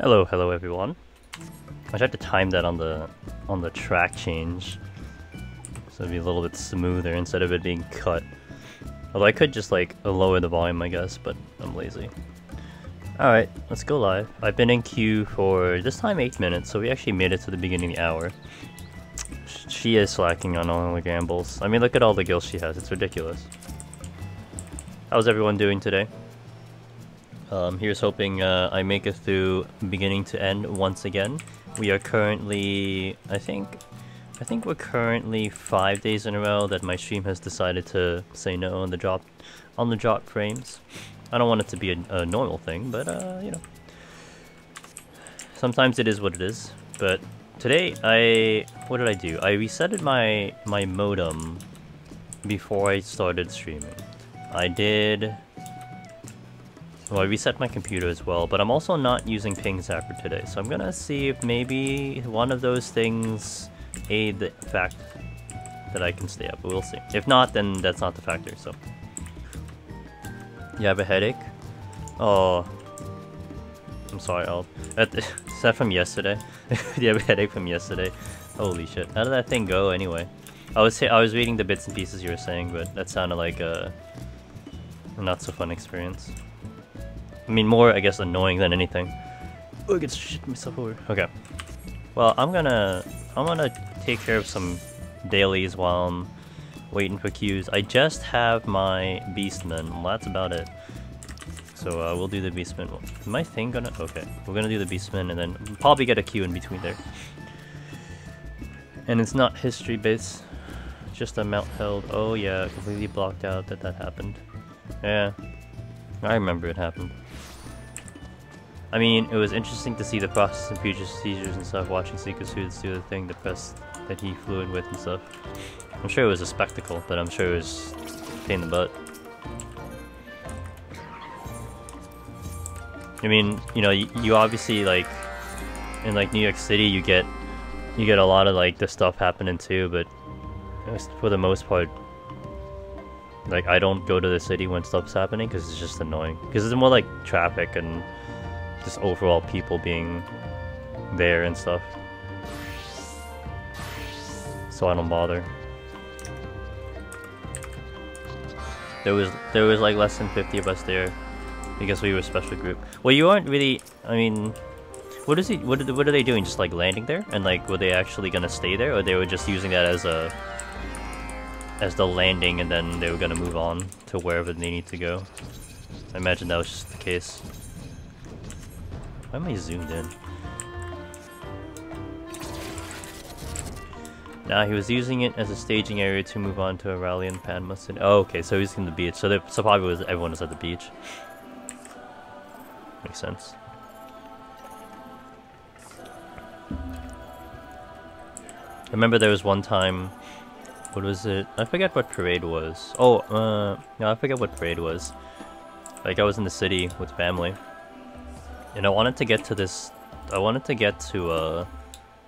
Hello everyone. I tried to time that on the track change, so it'd be a little bit smoother instead of it being cut. Although I could just like lower the volume, I guess, but I'm lazy. Alright, let's go live. I've been in queue for this time 8 minutes, so we actually made it to the beginning of the hour. She is slacking on all the gambles. I mean, look at all the gills she has, it's ridiculous. How's everyone doing today? Here's hoping I make it through beginning to end once again. We are currently, I think we're currently 5 days in a row that my stream has decided to say no on the drop frames. I don't want it to be a normal thing, but you know, sometimes it is what it is. But today, what did I do? I resetted my modem before I started streaming. Well, I reset my computer as well, but I'm also not using Ping Zapper today, so I'm gonna see if maybe one of those things aid the fact that I can stay up, but we'll see. If not, then that's not the factor, so. You have a headache? Oh. I'm sorry, is that from yesterday? Do you have a headache from yesterday? Holy shit. How did that thing go anyway? I was reading the bits and pieces you were saying, but that sounded like a not so fun experience. I mean, more, I guess, annoying than anything. Oh, I get shit myself over. Okay. Well, I'm gonna take care of some dailies while I'm waiting for queues. I just have my Beastman. Well, that's about it. So we'll do the Beastman. Is my thing gonna? Okay, we're gonna do the Beastman and then probably get a queue in between there. And it's not history based, just amount held. Oh yeah, completely blocked out that happened. Yeah, I remember it happened. I mean, it was interesting to see the process and future procedures and stuff, watching Seekers do the thing, the press that he flew in with and stuff. I'm sure it was a spectacle, but I'm sure it was a pain in the butt. I mean, you know, you obviously, like, in like New York City, you get a lot of like this stuff happening too, but for the most part, like, I don't go to the city when stuff's happening because it's just annoying. Because it's more like traffic and just overall people being there and stuff. So I don't bother. There was like less than 50 of us there because we were a special group. Well, you aren't really. I mean, what are they doing? Just like landing there? And like, were they actually gonna stay there, or they were just using that as the landing, and then they were gonna move on to wherever they need to go? I imagine that was just the case. Why am I zoomed in? Nah, he was using it as a staging area to move on to a rally in Panama City. Oh, okay, so he's in the beach. So probably everyone was at the beach. Makes sense. I remember there was one time. What was it? I forget what parade was. Oh, no, I forget what parade was. Like, I was in the city with family, and I wanted to get to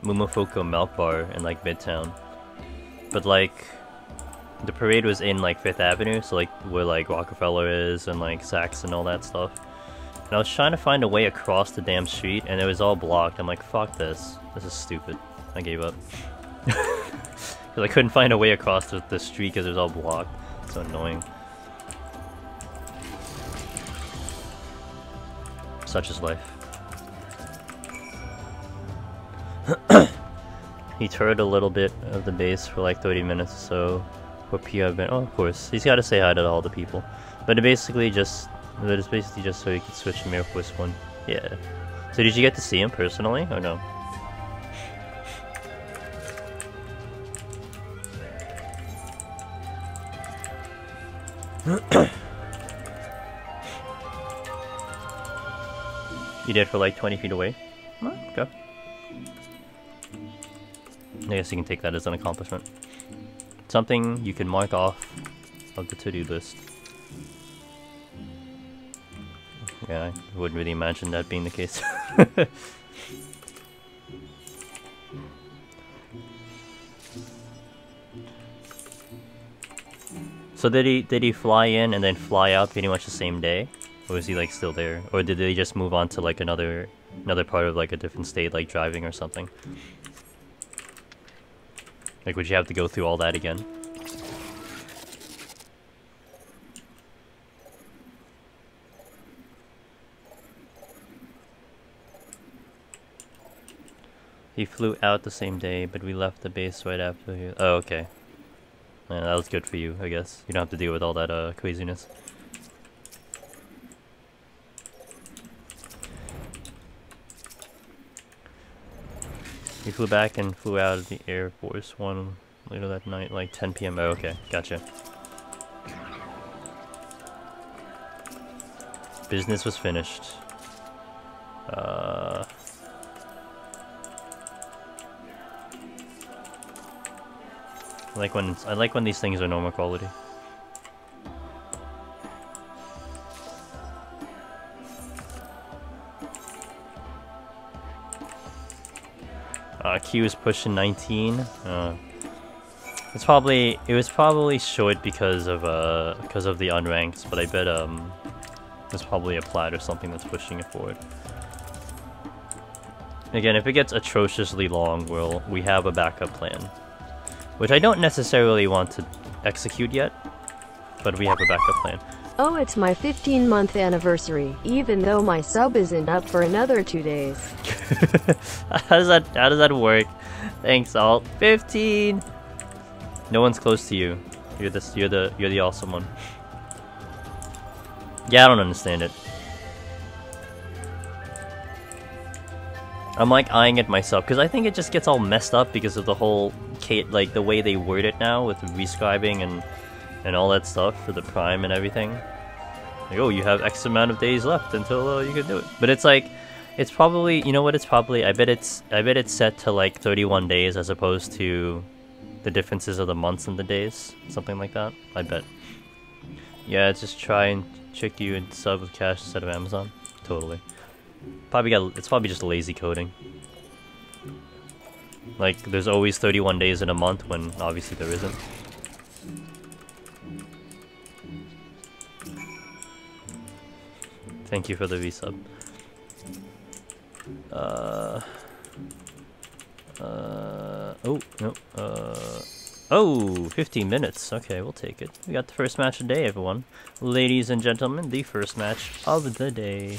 Mumafoko Milk Bar in like Midtown, but like the parade was in like 5th Avenue, so like where like Rockefeller is and like Saks and all that stuff. And I was trying to find a way across the damn street, and it was all blocked. I'm like, fuck this. This is stupid. I gave up. Because I couldn't find a way across the street because it was all blocked. It's so annoying. Such is life. He toured a little bit of the base for like 30 minutes or so. For PR, oh, of course, he's got to say hi to all the people. But it's basically just so he could switch from Air Force One. Yeah. So did you get to see him personally, or no? You did for like 20 feet away? Oh, okay. I guess you can take that as an accomplishment. Something you can mark off of the to-do list. Yeah, I wouldn't really imagine that being the case. So did he fly in and then fly out pretty much the same day? Or is he like still there? Or did they just move on to like another another part of like a different state, like driving or something. Like, would you have to go through all that again? He flew out the same day, but we left the base right after he... Oh, okay. Yeah, that was good for you, I guess. You don't have to deal with all that craziness. He flew back and flew out of the Air Force One later that night, like 10 p.m. Oh, okay, gotcha. Business was finished. I like when these things are normal quality. Q is pushing 19. It was probably short because of the unranked, but I bet there's probably a plat or something that's pushing it forward. Again, if it gets atrociously long, we have a backup plan, which I don't necessarily want to execute yet, but we have a backup plan. Oh, it's my 15-month anniversary, even though my sub isn't up for another 2 days. How does that work? Thanks, Alt. 15. No one's close to you. You're the awesome one. Yeah, I don't understand it. I'm like eyeing it myself because I think it just gets all messed up because of the whole like the way they word it now with rescribing and all that stuff for the prime and everything. Like, oh, you have X amount of days left until you can do it. But it's like, it's probably, you know what? It's probably, I bet it's set to like 31 days as opposed to the differences of the months and the days, something like that. I bet. Yeah, just try and trick you and sub with cash instead of Amazon. Totally. It's probably just lazy coding. Like, there's always 31 days in a month when obviously there isn't. Thank you for the resub. Oh, no, oh, 15 minutes. Okay, we'll take it. We got the first match of the day, everyone. Ladies and gentlemen, the first match of the day.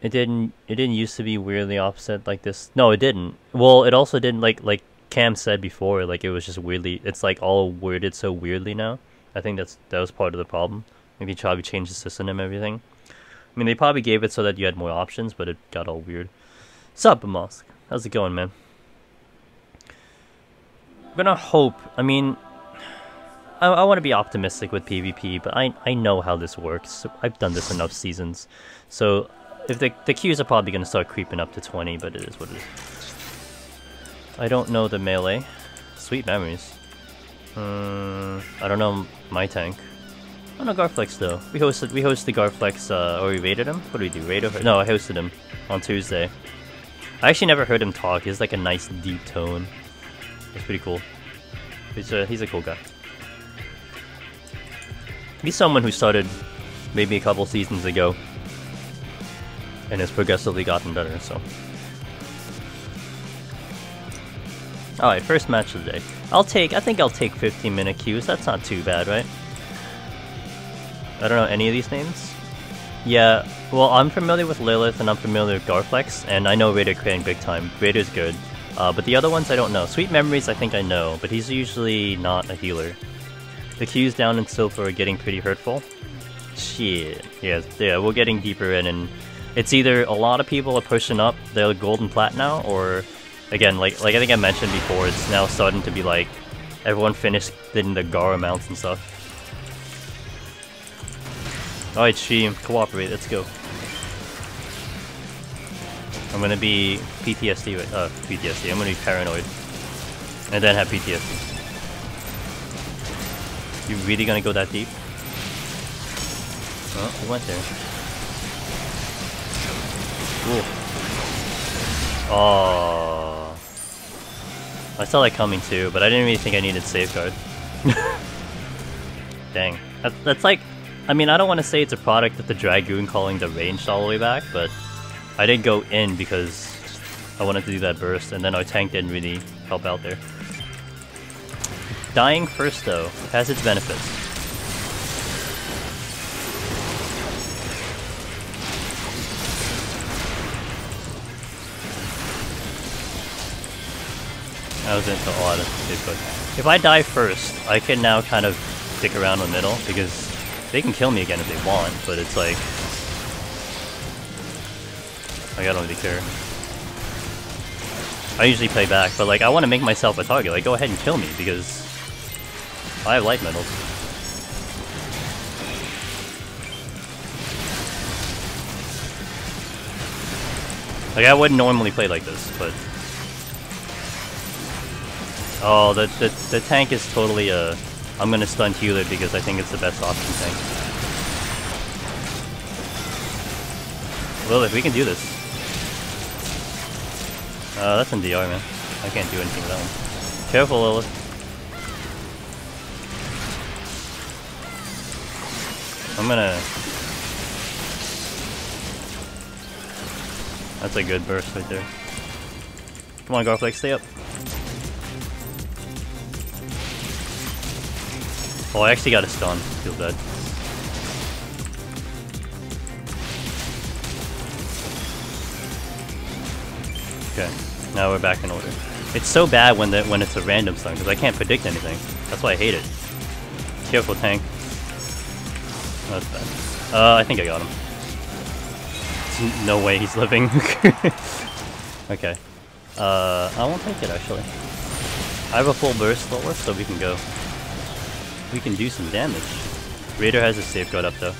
It didn't used to be weirdly offset like this. No, it didn't. Well, it also didn't, like Cam said before, like it was just weirdly, it's like all worded so weirdly now. I think that was part of the problem. Maybe probably changed the system and everything. I mean, they probably gave it so that you had more options, but it got all weird. Sup, Mosque? How's it going, man? I'm gonna hope, I mean, I want to be optimistic with PvP, but I know how this works. I've done this enough seasons. So, if the queues are probably gonna start creeping up to 20, but it is what it is. I don't know the melee. Sweet memories. I don't know my tank. Oh no, Garflex though. We hosted Garflex, or we raided him? What did we do? Raid over? No, I hosted him on Tuesday. I actually never heard him talk. He has like a nice deep tone. It's pretty cool. He's a cool guy. He's someone who started maybe a couple seasons ago and has progressively gotten better, so. Alright, first match of the day. I think I'll take 15-minute queues. That's not too bad, right? I don't know any of these names. Yeah, well, I'm familiar with Lilith and I'm familiar with Garflex, and I know Raider Crane big time. Raider's good. But the other ones I don't know. Sweet Memories I think I know, but he's usually not a healer. The queues down in Silver are getting pretty hurtful. Shit. Yeah, we're getting deeper in, and it's either a lot of people are pushing up the gold and plat now, or again, like I think I mentioned before, it's now starting to be like everyone finished in the Gar amounts and stuff. Alright, stream, cooperate, let's go. I'm gonna be PTSD, PTSD, I'm gonna be paranoid. And then have PTSD. You really gonna go that deep? Oh, we went there. Cool. Oh. I saw that coming too, but I didn't really think I needed safeguard. Dang. That's like... I mean, I don't want to say it's a product of the Dragoon calling the range all the way back, but I did go in because I wanted to do that burst, and then our tank didn't really help out there. Dying first, though, has its benefits. I was into a lot of safeguard. If I die first, I can now kind of stick around in the middle, because they can kill me again if they want, but it's like... like, I don't really care. I usually play back, but like, I want to make myself a target. Like, go ahead and kill me, because I have light metals. Like, I wouldn't normally play like this, but... oh, the tank is totally I'm gonna stun healer because I think it's the best option tank. Lilith, we can do this. That's in DR, man. I can't do anything with that one. Careful, Lilith. I'm gonna... that's a good burst right there. Come on, Garflex, stay up. Oh, I actually got a stun. Feel bad. Okay, now we're back in order. It's so bad when it's a random stun because I can't predict anything. That's why I hate it. Careful, tank. Oh, that's bad. I think I got him. There's no way he's living. Okay. I won't take it actually. I have a full burst slower, so we can go. We can do some damage. Raider has a safeguard up though.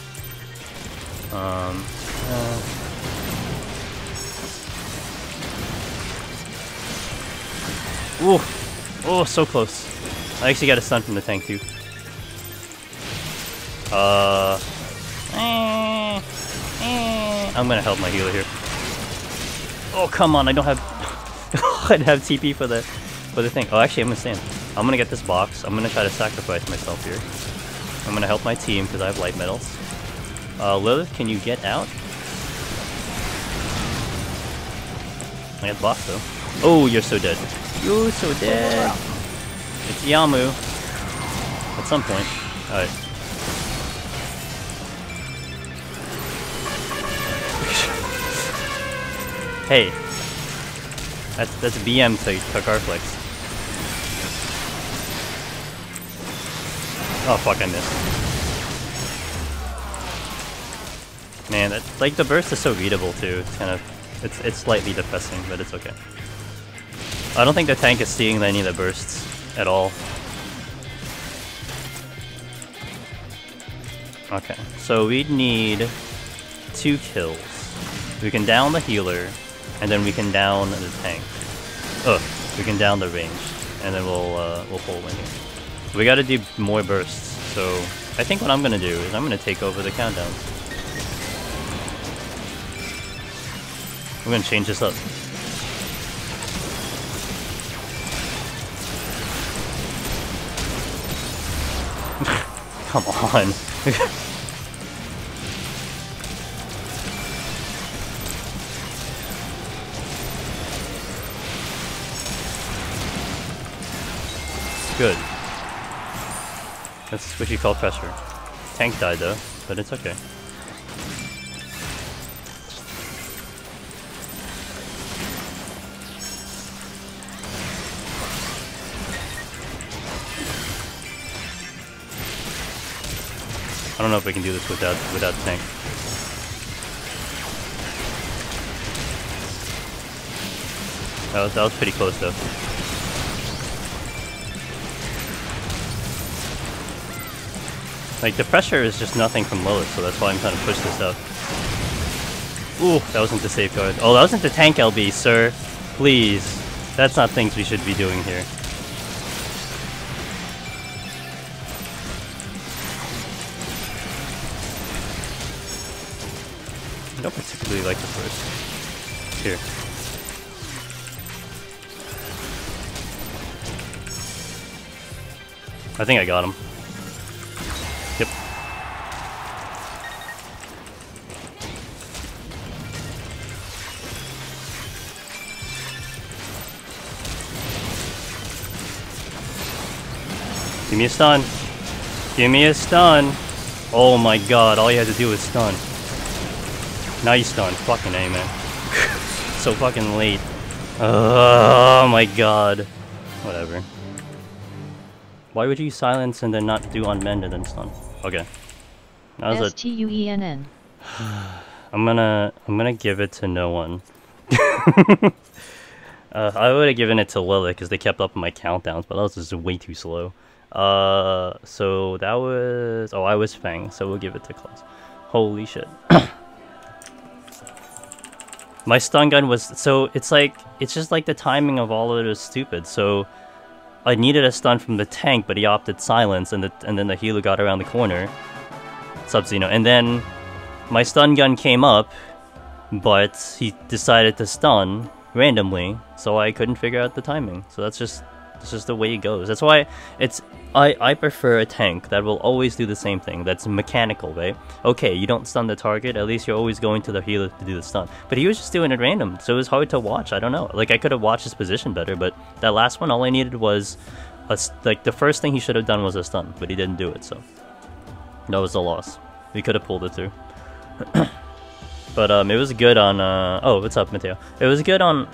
Ooh! Oh, so close. I actually got a stun from the tank too. I'm gonna help my healer here. Oh, come on, I don't have... I don't have TP for the thing. Oh, actually, I'm gonna stand. I'm gonna get this box. I'm gonna try to sacrifice myself here. I'm gonna help my team because I have light metals. Lilith, can you get out? I got the box though. Oh, you're so dead. You're so dead. It's Yamu. At some point. Alright. Hey. That's BM to Garflex. Oh fuck, I missed. Man, that, like, the burst is so readable too. It's kind of, it's slightly depressing, but it's okay. I don't think the tank is seeing any of the bursts at all. Okay, so we need 2 kills. We can down the healer, and then we can down the tank. We can down the range, and then we'll pull win here. We gotta do more bursts, so I think what I'm gonna do is I'm gonna take over the countdown. I'm gonna change this up. Come on. Good. That's what you call pressure. Tank died though, but it's okay. I don't know if we can do this without the tank. That was pretty close though. Like, the pressure is just nothing from Lilith, so that's why I'm trying to push this up. Ooh, that wasn't the safeguard. Oh, that wasn't the tank LB, sir. Please. That's not things we should be doing here. I don't particularly like the first. Here. I think I got him. Yep. Give me a stun. Give me a stun. Oh my god, all you had to do was stun. Now you stun. Fucking A, man. So fucking late. Oh my god. Whatever. Why would you silence and then not do unmend and then stun? Okay. That was STUENN. I'm gonna give it to no one. I would have given it to Lilith because they kept up my countdowns, but that was just way too slow. So that was... Oh, I was Fang, so we'll give it to Klaus. Holy shit. My stun gun was... So, it's like... It's just like the timing of all of it is stupid. So, I needed a stun from the tank, but he opted silence, and then the healer got around the corner. Sub-Zeno. And then, my stun gun came up, but he decided to stun randomly, so I couldn't figure out the timing. So that's just the way it goes. That's why I prefer a tank that will always do the same thing. That's mechanical, right? Okay, you don't stun the target, at least you're always going to the healer to do the stun. But he was just doing it random, so it was hard to watch. I don't know. Like, I could have watched his position better, but that last one, all I needed was like the first thing he should have done was a stun, but he didn't do it, so that was a loss. We could have pulled it through. But it was good on oh, what's up, Mateo? It was good on...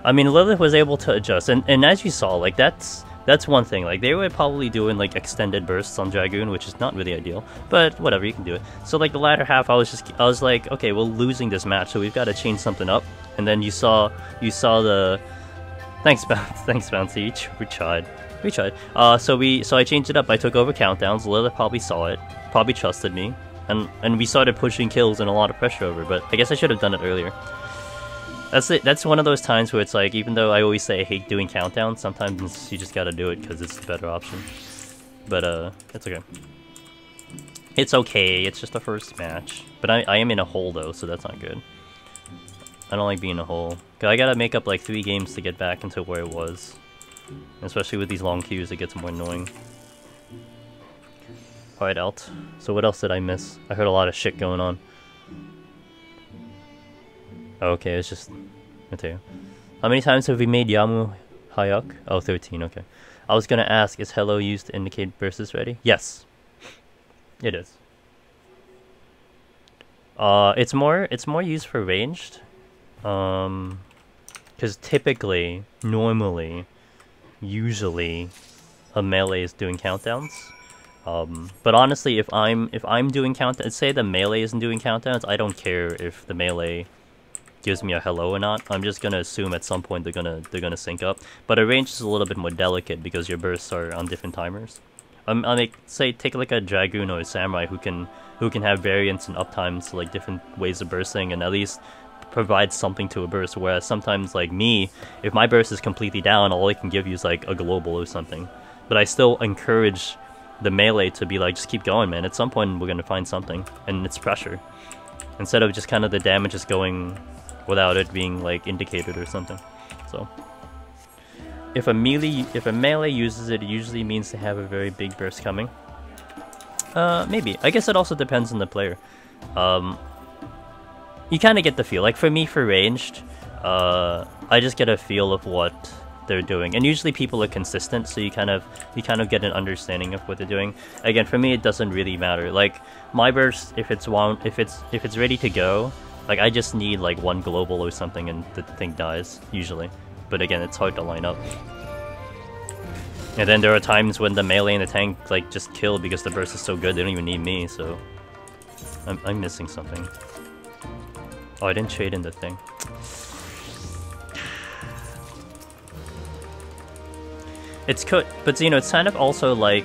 I mean, Lilith was able to adjust, and as you saw, like, that's one thing. Like, they were probably doing, like, extended bursts on Dragoon, which is not really ideal, but whatever, you can do it. So, like, the latter half, I was like, okay, we're losing this match, so we've got to change something up. And then you saw the... Thanks, Bouncy, we tried. So I changed it up. I took over countdowns. Lilith probably saw it, probably trusted me. And we started pushing kills and a lot of pressure over, but I guess I should have done it earlier. That's one of those times where it's like, even though I always say I hate doing countdowns, sometimes you just gotta do it because it's the better option. But it's okay. It's okay, it's just the first match. But I am in a hole though, so that's not good. I don't like being in a hole. I gotta make up like 3 games to get back into where it was. Especially with these long queues, it gets more annoying. Alright, Alt. So what else did I miss? I heard a lot of shit going on. Oh, okay, it's just... Mateo. How many times have we made Yamu Hayuk? Oh, 13, okay. I was gonna ask, is hello used to indicate burst ready? Yes. It is. It's more used for ranged. Because typically, normally, usually, a melee is doing countdowns. But honestly, if I'm doing countdowns, say the melee isn't doing countdowns, I don't care if the melee gives me a hello or not. I'm just gonna assume at some point they're gonna sync up. But a range is a little bit more delicate because your bursts are on different timers. I like, say take like a Dragoon or a Samurai who can have variants and uptimes, like different ways of bursting, and at least provide something to a burst. Whereas sometimes, like me, if my burst is completely down, all I can give you is like a global or something. But I still encourage the melee to be like, just keep going, man. At some point we're gonna find something, and it's pressure instead of just kind of the damage is going without it being like indicated or something. So if a melee uses it, it usually means they have a very big burst coming. Maybe. I guess it also depends on the player. You kind of get the feel. Like for me, for ranged, I just get a feel of what they're doing, and usually people are consistent, so you kind of get an understanding of what they're doing. Again, for me, it doesn't really matter. Like my burst, if it's ready to go, like I just need like one global or something, and the thing dies usually. But again, it's hard to line up. And then there are times when the melee and the tank like just kill because the burst is so good they don't even need me. So I'm missing something. Oh, I didn't trade in the thing. It's good, but you know, it's kind of also like,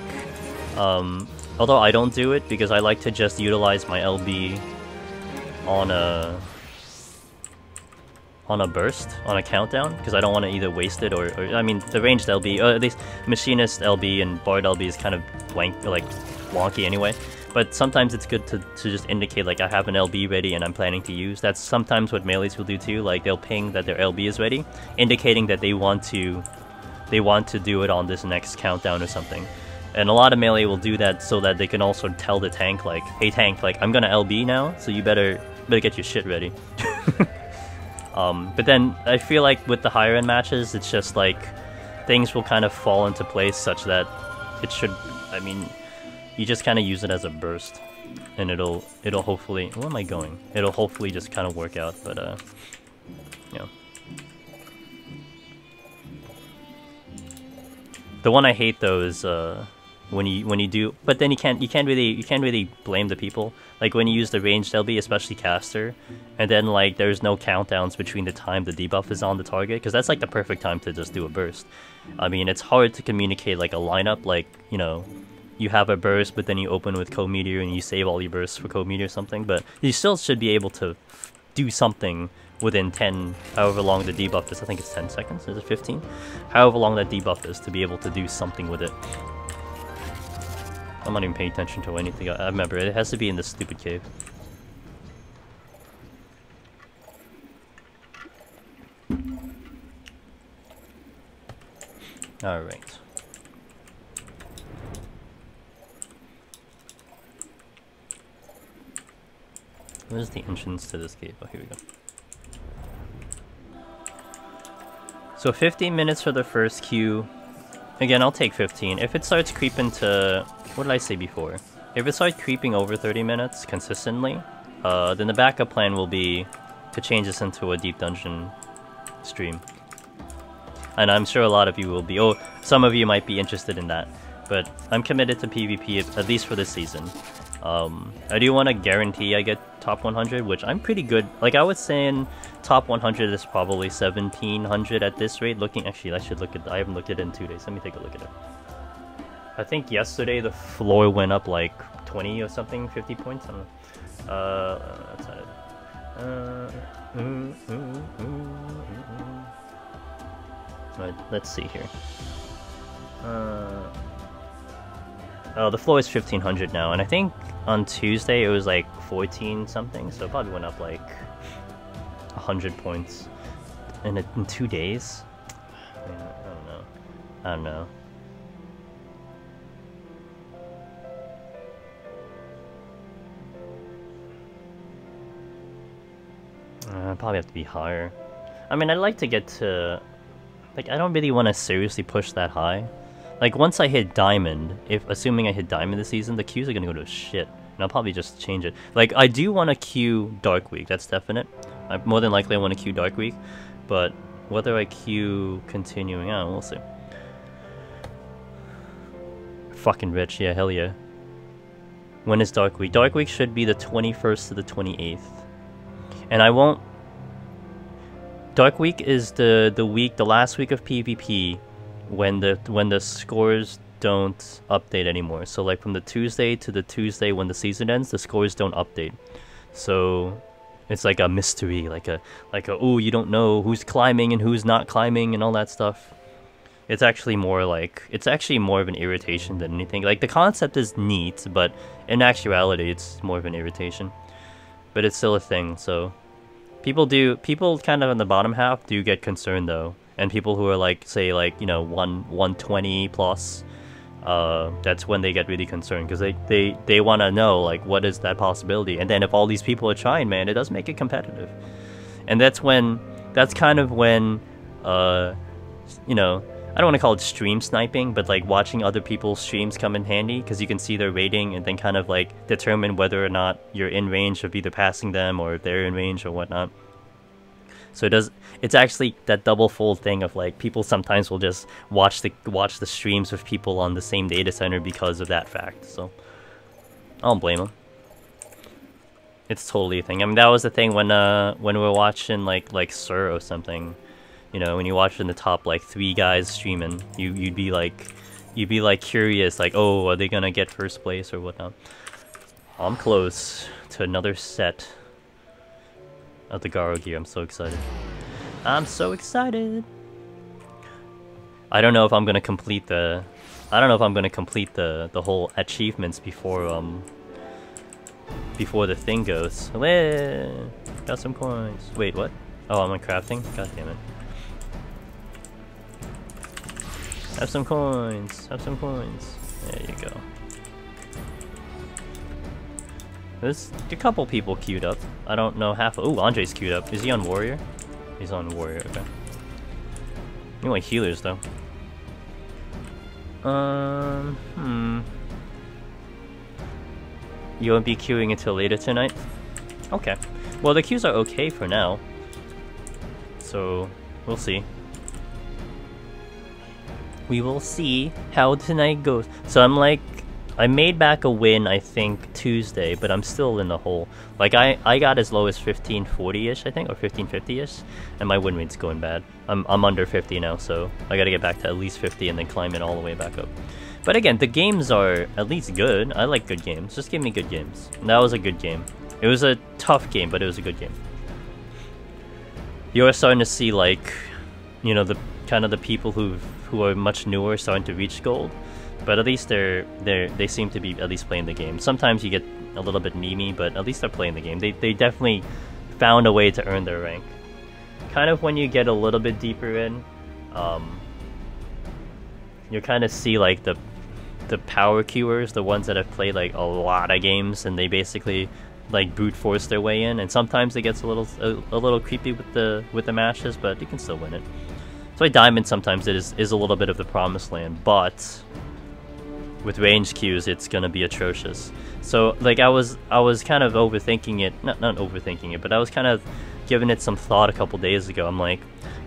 although I don't do it because I like to just utilize my LB on a burst, on a countdown, because I don't want to either waste it or I mean, the ranged LB, or at least Machinist LB and Bard LB is kind of wonky anyway. But sometimes it's good to just indicate like I have an LB ready and I'm planning to use. That's sometimes what melees will do too. Like they'll ping that their LB is ready, indicating that they want to do it on this next countdown or something. And a lot of melee will do that so that they can also tell the tank like, hey tank, like I'm gonna LB now, so you better get your shit ready. But then I feel like with the higher end matches, it's just like things will kind of fall into place such that it should I mean, you just kind of use it as a burst, and it'll hopefully. Where am I going? It'll hopefully just kind of work out. But you know, the one I hate though is when you do. But then you can't really blame the people. Like when you use the ranged LB, especially caster, and then like there's no countdowns between the time the debuff is on the target, because that's like the perfect time to just do a burst. I mean, it's hard to communicate like a lineup, like, you know, you have a burst, but then you open with Code Meteor and you save all your bursts for Code Meteor or something, but you still should be able to do something within 10, however long the debuff is. I think it's 10 seconds, is it 15? However long that debuff is, to be able to do something with it. I'm not even paying attention to anything. I remember, it has to be in this stupid cave. Alright. Where's the entrance to this cave? Oh, here we go. So 15 minutes for the first queue. Again, I'll take 15. If it starts creeping to... What did I say before? If it starts creeping over 30 minutes consistently, then the backup plan will be to change this into a deep dungeon stream. And I'm sure a lot of you will be. Oh, some of you might be interested in that. But I'm committed to PvP, at least for this season. I do want to guarantee I get top 100, which I'm pretty good. Like I was saying, top 100 is probably 1700 at this rate. Actually, I should look at. I haven't looked at it in 2 days. Let me take a look at it. I think yesterday the floor went up like 20 or something, 50 points. I don't know. That's not it. Right, let's see here. Oh, the floor is 1500 now, and I think on Tuesday it was like 14 something, so it probably went up like 100 points in 2 days. I mean, I don't know. I'd probably have to be higher. I mean, I'd like to get to... Like, I don't really want to seriously push that high. Like, once I hit Diamond, assuming I hit Diamond this season, the queues are gonna go to shit. And I'll probably just change it. Like, I do want to queue Dark Week, that's definite. More than likely I want to queue Dark Week. But whether I queue continuing on, we'll see. Fucking rich, yeah, hell yeah. When is Dark Week? Dark Week should be the 21st to the 28th. And I won't... Dark Week is the last week of PvP when the scores don't update anymore. So like from the Tuesday to the Tuesday when the season ends, the scores don't update. So it's like a mystery, like a oh, you don't know who's climbing and who's not climbing and all that stuff. It's actually more of an irritation than anything. Like the concept is neat, but in actuality it's more of an irritation. But it's still a thing, so people kind of in the bottom half do get concerned though. And people who are like, say like, you know, 120 plus, that's when they get really concerned, because they want to know like what is that possibility. And then if all these people are trying, man, it does make it competitive. And that's kind of when you know, I don't want to call it stream sniping, but like watching other people's streams come in handy, because you can see their rating and then kind of like determine whether or not you're in range of either passing them or if they're in range or whatnot. So it's actually that double-fold thing of like people sometimes will just watch the streams of people on the same data center because of that fact. So I don't blame them. It's totally a thing. I mean, that was the thing when we were watching like Sir or something. You know, when you watch in the top like 3 guys streaming, you'd be like curious, like, oh, are they gonna get first place or whatnot? I'm close to another set of the Garo gear. I'm so excited. I'm so excited. I don't know if I'm gonna complete the whole achievements before the thing goes. Got some coins. Wait, what? Oh, I'm crafting? God damn it. Have some coins. Have some coins. There you go. There's a couple people queued up. I don't know half. Oh, Andre's queued up. Is he on Warrior? He's on Warrior, okay. You want healers though. You won't be queuing until later tonight? Okay. Well, the queues are okay for now. So, we'll see. We will see how tonight goes. So I'm like, I made back a win, I think, Tuesday, but I'm still in the hole. Like, I got as low as 1540-ish, I think, or 1550-ish, and my win rate's going bad. I'm under 50 now, so I gotta get back to at least 50 and then climb it all the way back up. But again, the games are at least good. I like good games. Just give me good games. And that was a good game. It was a tough game, but it was a good game. You're starting to see, like, you know, the kind of the people who are much newer starting to reach gold. But at least they seem to be at least playing the game. Sometimes you get a little bit memey, but at least they're playing the game. They definitely found a way to earn their rank. Kind of when you get a little bit deeper in, you kind of see like the power queuers, the ones that have played like a lot of games, and they basically like brute force their way in. And sometimes it gets a little creepy with the matches, but you can still win it. So like Diamond, sometimes it is a little bit of the promised land, but with range queues, it's gonna be atrocious. So like I was kind of overthinking it, not overthinking it, but I was kind of giving it some thought a couple days ago. I'm like,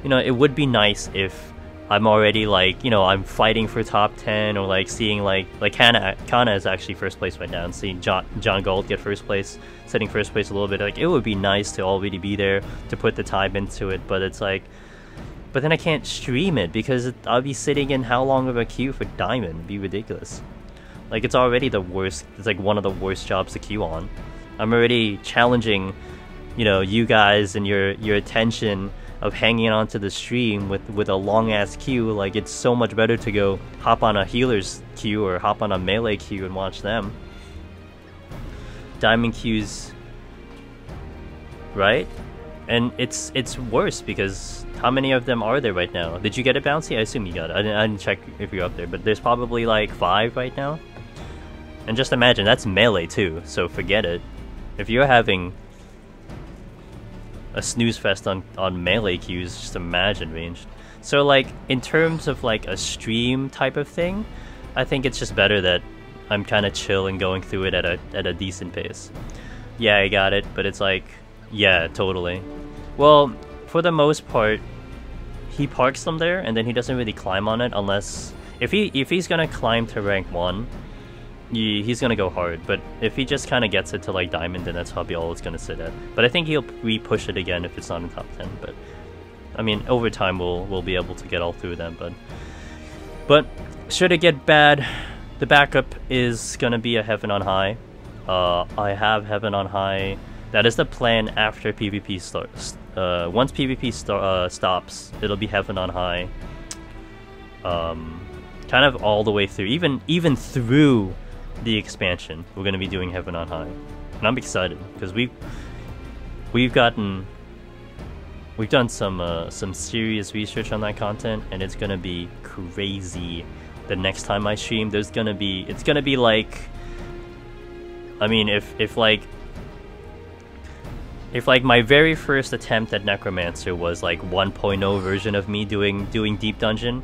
you know, it would be nice if I'm already like, you know, I'm fighting for top 10, or like seeing like Kana is actually first place right now, and seeing John Gold get first place, setting first place a little bit. Like, it would be nice to already be there, to put the time into it, but it's like, but then I can't stream it because I'll be sitting in how long of a queue for Diamond? It'd be ridiculous. Like, it's already the worst. It's like one of the worst jobs to queue on. I'm already challenging, you know, you guys and your attention of hanging on to the stream with a long ass queue. Like, it's so much better to go hop on a healer's queue or hop on a melee queue and watch them. Diamond queues, right? And it's worse because how many of them are there right now? Did you get it, Bouncy? I assume you got it. I didn't check if you're up there, but there's probably like 5 right now. And just imagine, that's melee too, so forget it. If you're having a snooze fest on melee queues, just imagine ranged. So like, in terms of like a stream type of thing, I think it's just better that I'm kind of chill and going through it at a decent pace. Yeah, I got it, but it's like, yeah, totally. Well, for the most part, he parks them there, and then he doesn't really climb on it unless if he's gonna climb to rank 1, he's gonna go hard. But if he just kind of gets it to like Diamond, then that's probably all it's gonna sit at. But I think he'll re-push it again if it's not in top 10. But I mean, over time we'll be able to get all through them. But should it get bad, the backup is gonna be a Heaven on High. I have Heaven on High. That is the plan after PvP starts. Once PvP stops, it'll be Heaven on High. Kind of all the way through, even through the expansion, we're gonna be doing Heaven on High, and I'm excited because we've done some serious research on that content, and it's gonna be crazy. The next time I stream, it's gonna be like, I mean, if like my very first attempt at Necromancer was like 1.0 version of me doing Deep Dungeon,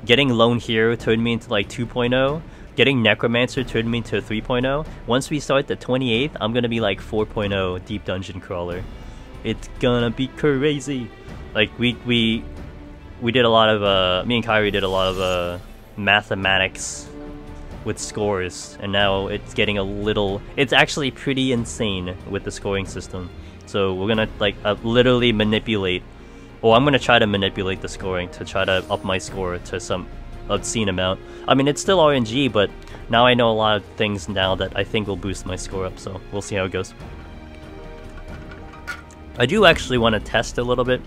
getting Lone Hero turned me into like 2.0, getting Necromancer turned me into 3.0. Once we start the 28th, I'm gonna be like 4.0 Deep Dungeon Crawler. It's gonna be crazy. Like, we did a lot of, me and Kyrie did a lot of mathematics with scores, and now it's getting it's actually pretty insane with the scoring system. So we're gonna like literally manipulate, or I'm gonna try to manipulate the scoring to try to up my score to some obscene amount. I mean, it's still RNG, but now I know a lot of things now that I think will boost my score up, so we'll see how it goes. I do actually want to test a little bit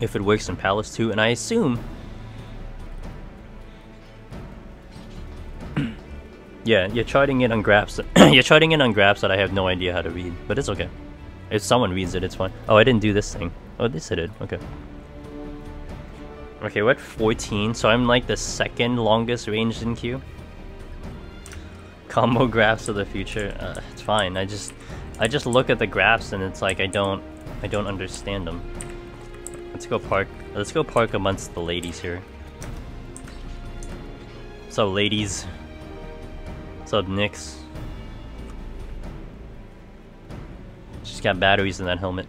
if it works in Palace too, and I assume yeah, you're charting it on graphs. You're charting it on graphs that I have no idea how to read, but it's okay. If someone reads it, it's fine. Oh, I didn't do this thing. Oh, this I did. Okay. Okay, we're at 14, so I'm like the second longest ranged in queue. Combo graphs of the future. It's fine. I just look at the graphs and it's like I don't understand them. Let's go park amongst the ladies here. What's up, ladies? What's up, Nyx? She's got batteries in that helmet.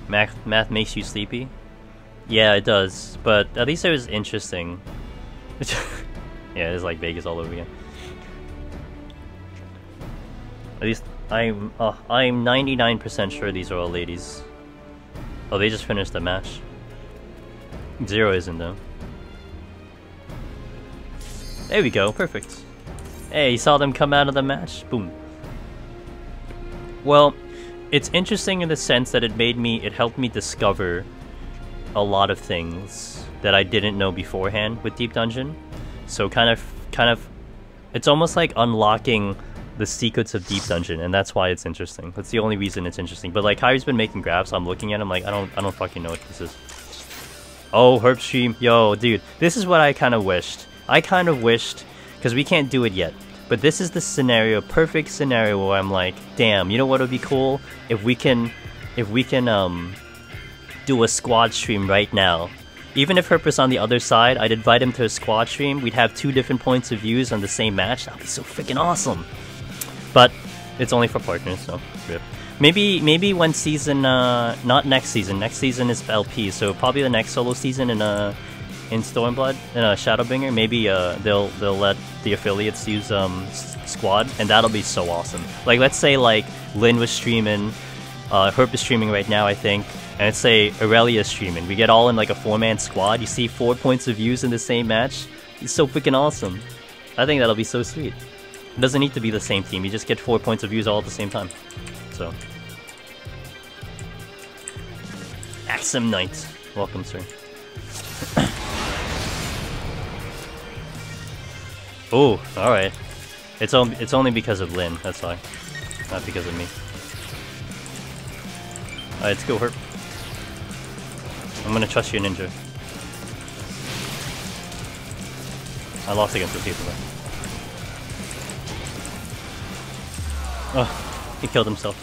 Math makes you sleepy? Yeah, it does, but at least it was interesting. Yeah, it's like Vegas all over again. At least I'm 99% sure these are all ladies. Oh, they just finished the match. Zero isn't though. There we go, perfect. Hey, you saw them come out of the match? Boom. Well, it's interesting in the sense that it helped me discover a lot of things that I didn't know beforehand with Deep Dungeon. So kind of, it's almost like unlocking the secrets of Deep Dungeon, and that's why it's interesting. That's the only reason it's interesting. But like Kyrie's been making graphs, I'm looking at him like I don't fucking know what this is. Oh, herb stream, yo, dude, this is what I kind of wished. Because we can't do it yet. But this is the scenario, perfect scenario where I'm like, damn, you know what would be cool? If we can do a squad stream right now. Even if Herp is on the other side, I'd invite him to a squad stream. We'd have 2 different points of views on the same match. That'd be so freaking awesome. But it's only for partners, so rip. Maybe when season, not next season. Next season is LP, so probably the next solo season in Stormblood, in Shadowbringer. Maybe they'll let the affiliates use squad, and that'll be so awesome. Like let's say like Lynn was streaming, Herp is streaming right now, I think, and let's say Aurelia is streaming. We get all in like a 4-man squad. You see 4 points of views in the same match. It's so freaking awesome. I think that'll be so sweet. It doesn't need to be the same team. You just get 4 points of views all at the same time. So, Axum Knight, welcome, sir. Oh, all right. It's only because of Lynn. That's why, not because of me. All right, let's go, Herp. I'm gonna trust you, Ninja. I lost against the people though. Oh, he killed himself.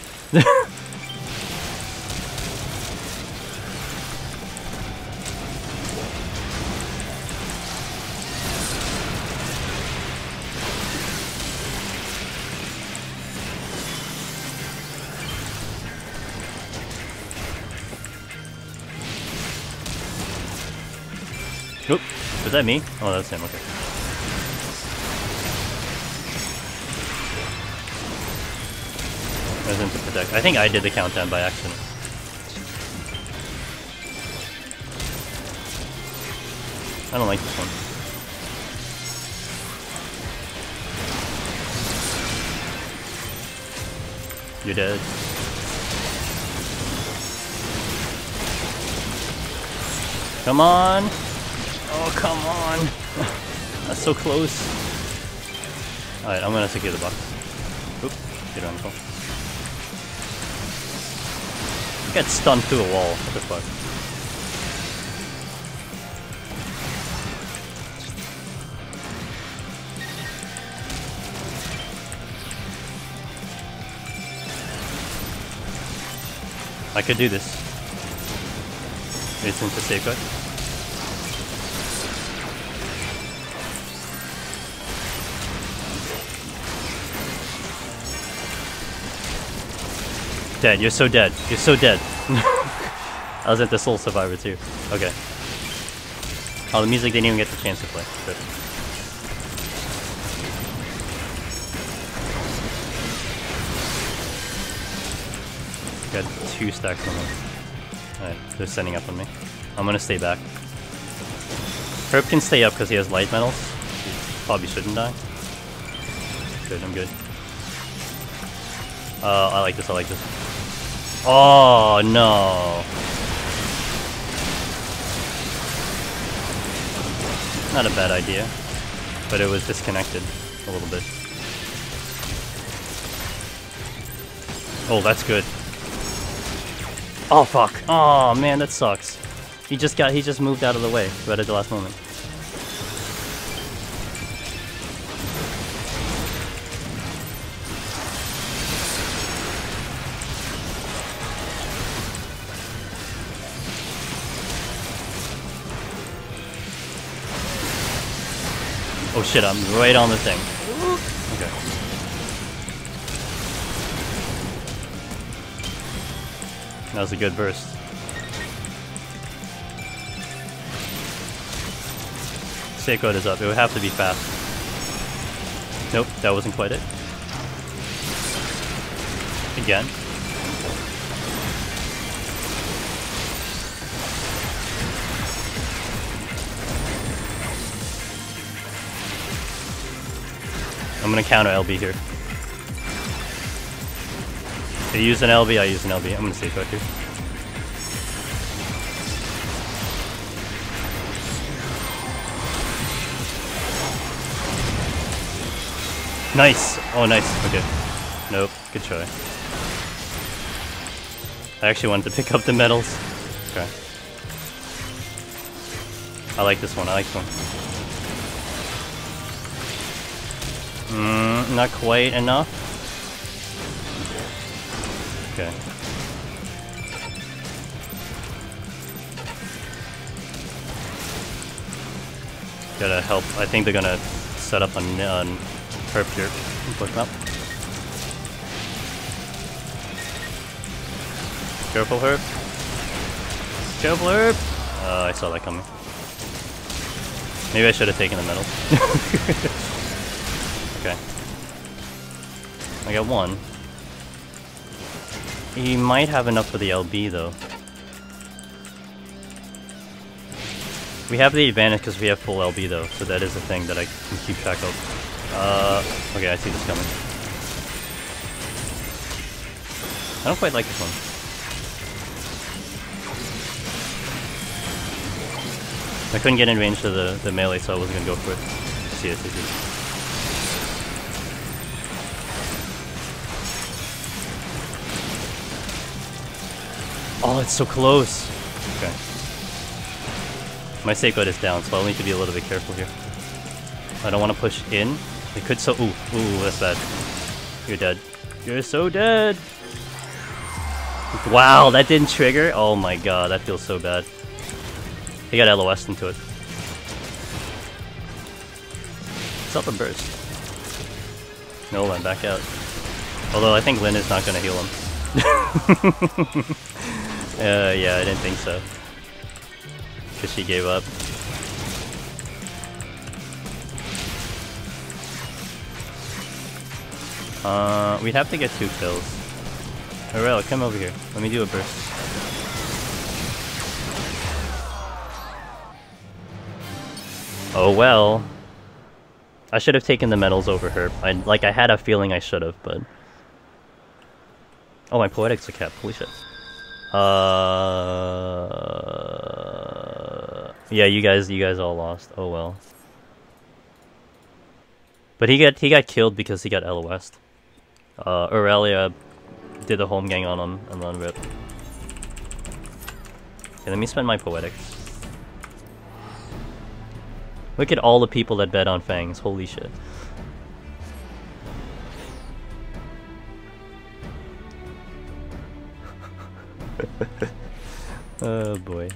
Oop, was that me? Oh, that's him, okay. I was in to protect. I think I did the countdown by accident. I don't like this one. You're dead. Come on! Oh, come on! That's so close. Alright, I'm gonna secure the box. Oop, get around the wall. Get stunned through a wall. What the fuck? I could do this. It's into safeguard. Dead. You're so dead. You're so dead. I was at the Soul Survivor too. Okay. Oh, the music didn't even get the chance to play. Good. Got 2 stacks on them. Alright, they're sending up on me. I'm gonna stay back. Herb can stay up because he has light metals. He probably shouldn't die. Good, I'm good. I like this, I like this. Oh no! Not a bad idea, but it was disconnected a little bit. Oh, that's good. Oh fuck! Oh man, that sucks. He just moved out of the way right at the last moment. Oh shit, I'm right on the thing. Okay. That was a good burst. Sacred is up. It would have to be fast. Nope, that wasn't quite it. Again. I'm gonna counter LB here. They use an LB, I use an LB. I'm gonna save right here. Nice! Oh, nice. Okay. Nope. Good try. I actually wanted to pick up the medals. Okay. I like this one. I like this one. Not quite enough. Okay. Gotta help. I think they're gonna set up on Herb here. Push him up. Careful, Herb. Careful, Herb! I saw that coming. Maybe I should have taken the medal. Okay. I got one. He might have enough for the LB though. We have the advantage because we have full LB though, so that is a thing that I can keep track of. Okay, I see this coming. I don't quite like this one. I couldn't get in range to the melee, so I wasn't gonna go for it. See it, see it. Oh, it's so close! Okay. My sacred is down, so I'll need to be a little bit careful here. I don't want to push in. It could so- ooh, that's bad. You're dead. You're so dead! Wow, that didn't trigger? Oh my god, that feels so bad. He got LOS into it. It's up a burst. No, I'm back out. Although I think Lynn is not gonna heal him. Yeah, I didn't think so. Because she gave up. We'd have to get 2 kills. Aurel, come over here. Let me do a burst. Oh well. I should have taken the medals over her. I had a feeling I should have, but... Oh, my poetic's a cap. Holy shit. Yeah, you guys all lost. Oh well. But he got killed because he got LOS'd. Aurelia did the home gang on him and then rip. Okay, let me spend my poetics. Look at all the people that bet on Fangs. Holy shit. Oh boy.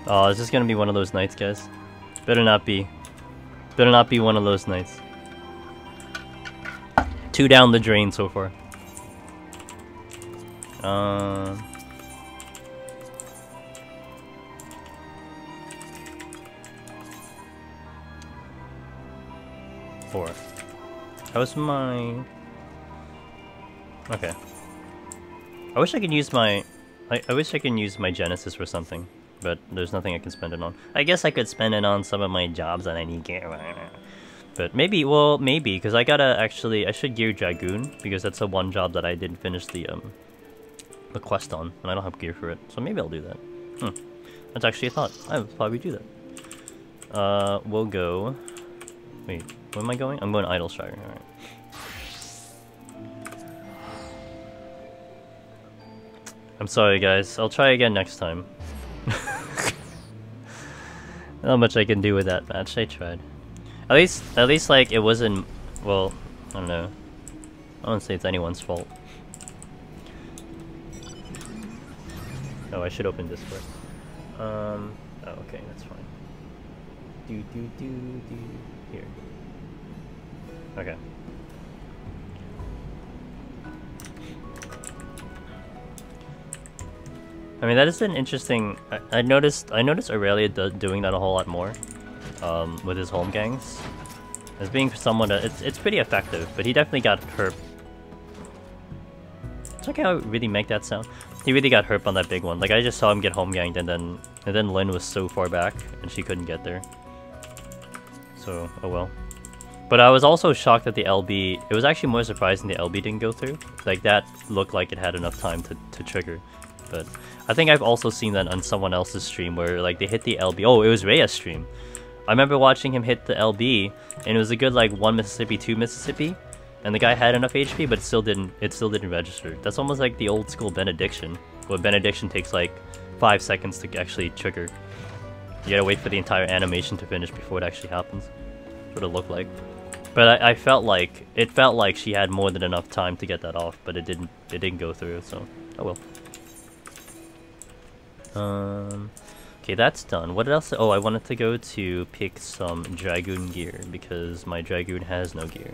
Oh, is this gonna be one of those nights, guys? Better not be. Better not be one of those nights. 2 down the drain so far. 4. How's my... Okay. I wish I could use my... I wish I could use my Genesis for something, but there's nothing I can spend it on. I guess I could spend it on some of my jobs that I need gear. But maybe, well, maybe, because I gotta actually... I should gear Dragoon, because that's the one job that I didn't finish the quest on, and I don't have gear for it. So maybe I'll do that. That's actually a thought. I would probably do that. We'll go... Wait, where am I going? I'm going Idle Strider, alright. I'm sorry guys, I'll try again next time. Not much I can do with that match, I tried. At least like it wasn't, well, I don't know. I don't say it's anyone's fault. Oh, I should open Discord. Oh, okay, that's fine. Here. Okay. I mean, that is an interesting. I noticed Aurelia doing that a whole lot more, with his home gangs. As being someone that it's pretty effective, but he definitely got hurt. It's okay how it really make that sound. He really got hurt on that big one. Like I just saw him get home ganged, and then Lynn was so far back, and she couldn't get there. So oh well. But I was also shocked that the LB. It was actually more surprising the LB didn't go through. Like that looked like it had enough time to trigger. But I think I've also seen that on someone else's stream where like they hit the LB. Oh, it was Rhea's stream. I remember watching him hit the LB, and it was a good like 1 Mississippi, 2 Mississippi, and the guy had enough HP, but it still didn't register. That's almost like the old school benediction, where benediction takes like 5 seconds to actually trigger. You gotta wait for the entire animation to finish before it actually happens. That's what it looked like. But it felt like she had more than enough time to get that off, but it didn't go through. So oh well. Okay, that's done. What else? Oh, I wanted to go to pick some Dragoon gear because my Dragoon has no gear.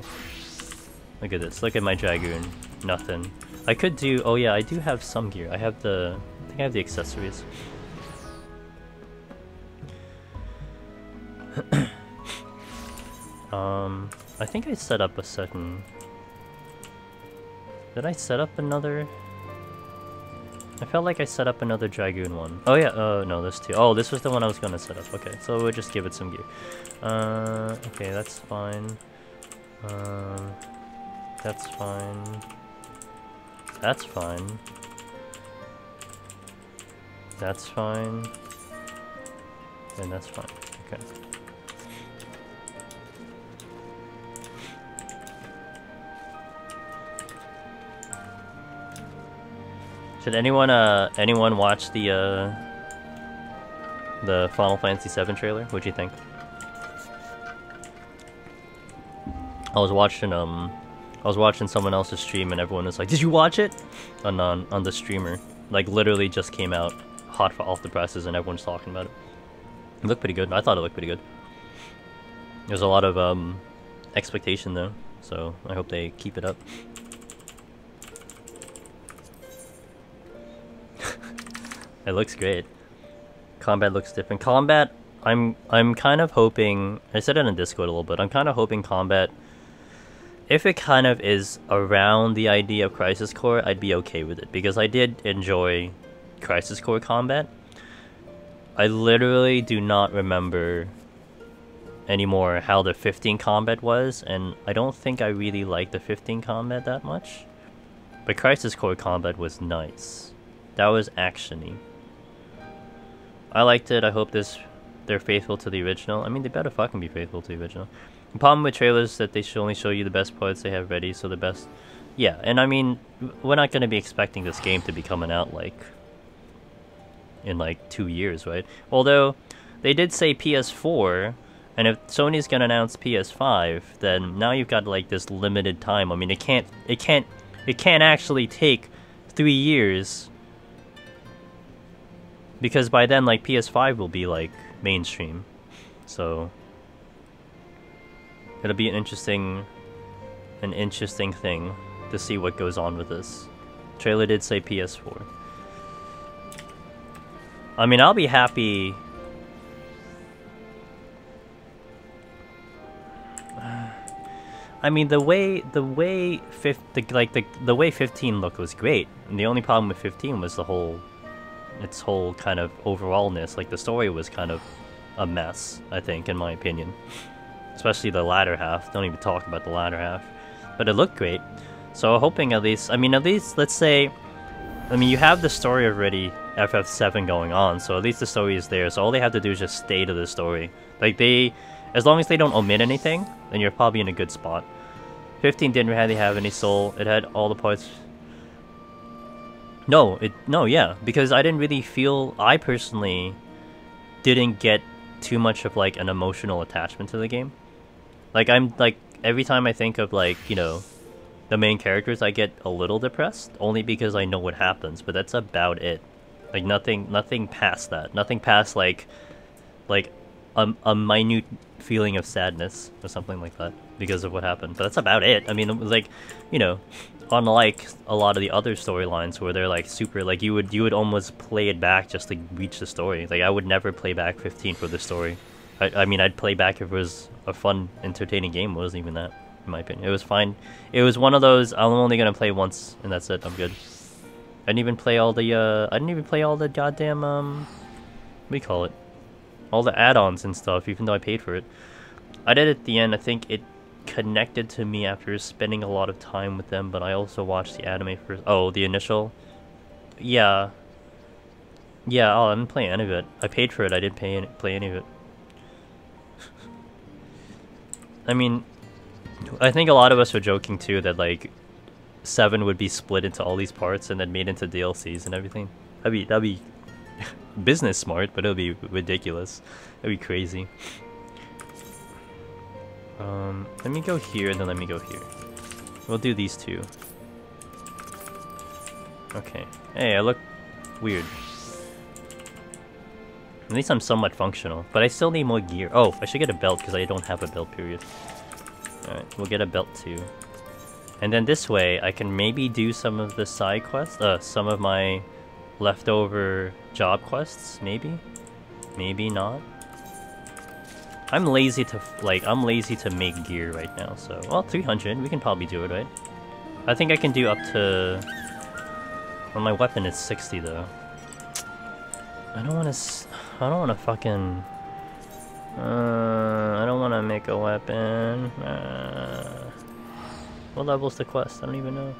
Look at this. Look at my Dragoon. Nothing. I could do... Oh yeah, I do have some gear. I think I have the accessories. I think I set up a certain... Did I set up another... I felt like I set up another Dragoon one. Oh yeah, no, there's two. Oh, this was the one I was gonna set up. Okay, so we'll just give it some gear. Okay, that's fine. That's fine. That's fine. That's fine. And that's fine. Okay. Should anyone watch the Final Fantasy VII trailer? What'd you think? I was watching someone else's stream and everyone was like, "Did you watch it?" On the streamer, like literally just came out hot off the presses and everyone's talking about it. It looked pretty good. I thought it looked pretty good. There's a lot of expectation though, so I hope they keep it up. It looks great. Combat looks different. Combat, I'm kind of hoping, I said it in Discord a little bit, I'm kind of hoping combat, if it kind of is around the idea of Crisis Core, I'd be okay with it. Because I did enjoy Crisis Core combat. I literally do not remember anymore how the 15 combat was, and I don't think I really like the 15 combat that much. But Crisis Core combat was nice. That was actiony. I liked it. I hope they're faithful to the original. I mean, they better fucking be faithful to the original. The problem with trailers is that they should only show you the best parts they have ready, so the best... Yeah, and I mean, we're not going to be expecting this game to be coming out, like, in, like, 2 years, right? Although, they did say PS4, and if Sony's going to announce PS5, then now you've got, like, this limited time. I mean, it can't actually take 3 years... Because by then, like, PS5 will be, like, mainstream. So... It'll be an interesting thing to see what goes on with this. Trailer did say PS4. I mean, I'll be happy... I mean, the way 15 looked was great. And the only problem with 15 was its whole kind of overallness. Like, the story was kind of a mess, I think, in my opinion. Especially the latter half. Don't even talk about the latter half. But it looked great. So hoping at least, let's say, I mean, you have the story already, FF7 going on, so at least the story is there. So all they have to do is just stay to the story. Like, as long as they don't omit anything, then you're probably in a good spot. 15 didn't really have any soul. It had all the parts... No, yeah, because I didn't really feel, I personally didn't get too much of, like, an emotional attachment to the game. Like, every time I think of, like, you know, the main characters, I get a little depressed, only because I know what happens, but that's about it. Like, nothing past that. Nothing past, like, a minute feeling of sadness or something like that because of what happened. But that's about it. I mean, it was like, you know, unlike a lot of the other storylines where they're like super, like you would almost play it back just to reach the story. Like I would never play back 15 for the story. I mean, I'd play back if it was a fun, entertaining game. It wasn't even that, in my opinion. It was fine. It was one of those, I'm only gonna play once and that's it. I'm good. I didn't even play all the goddamn what do you call it? All the add-ons and stuff, even though I paid for it. I did at the end. I think it connected to me after spending a lot of time with them, but I also watched the anime first. Oh, the initial? Yeah. Yeah, oh, I didn't play any of it. I paid for it, I didn't play any of it. I mean, I think a lot of us were joking too that like 7 would be split into all these parts and then made into DLCs and everything. That'd be business smart, but it'll be ridiculous. It'd be crazy. Let me go here and then let me go here. We'll do these two. Okay. Hey, I look weird. At least I'm somewhat functional, but I still need more gear. Oh, I should get a belt because I don't have a belt, period. Alright, we'll get a belt too. And then this way, I can maybe do some of the side quests, some of my leftover job quests, maybe? Maybe not? I'm lazy to make gear right now, so... Well, 300, we can probably do it, right? I think I can do up to... Well, my weapon is 60, though. I don't wanna fucking... I don't wanna make a weapon. What level's the quest? I don't even know.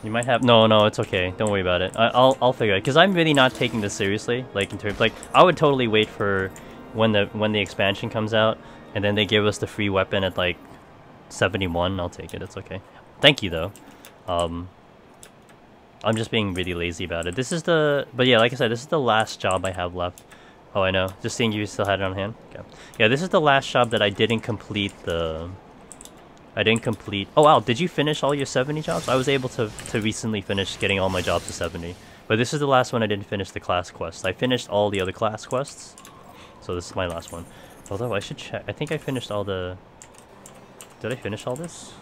You might have... No, it's okay. Don't worry about it. I'll figure it. Because I'm really not taking this seriously. Like, in terms... Like, I would totally wait for when the expansion comes out, and then they give us the free weapon at, like, 71. I'll take it. It's okay. Thank you, though. I'm just being really lazy about it. This is the... But yeah, like I said, this is the last job I have left. Oh, I know. Just seeing you still had it on hand. Okay. Yeah, this is the last job that I didn't complete the... Oh wow, did you finish all your 70 jobs? I was able to recently finish getting all my jobs to 70. But this is the last one I didn't finish the class quests. I finished all the other class quests. So this is my last one. Although I should check. I think I finished all the... Did I finish all this?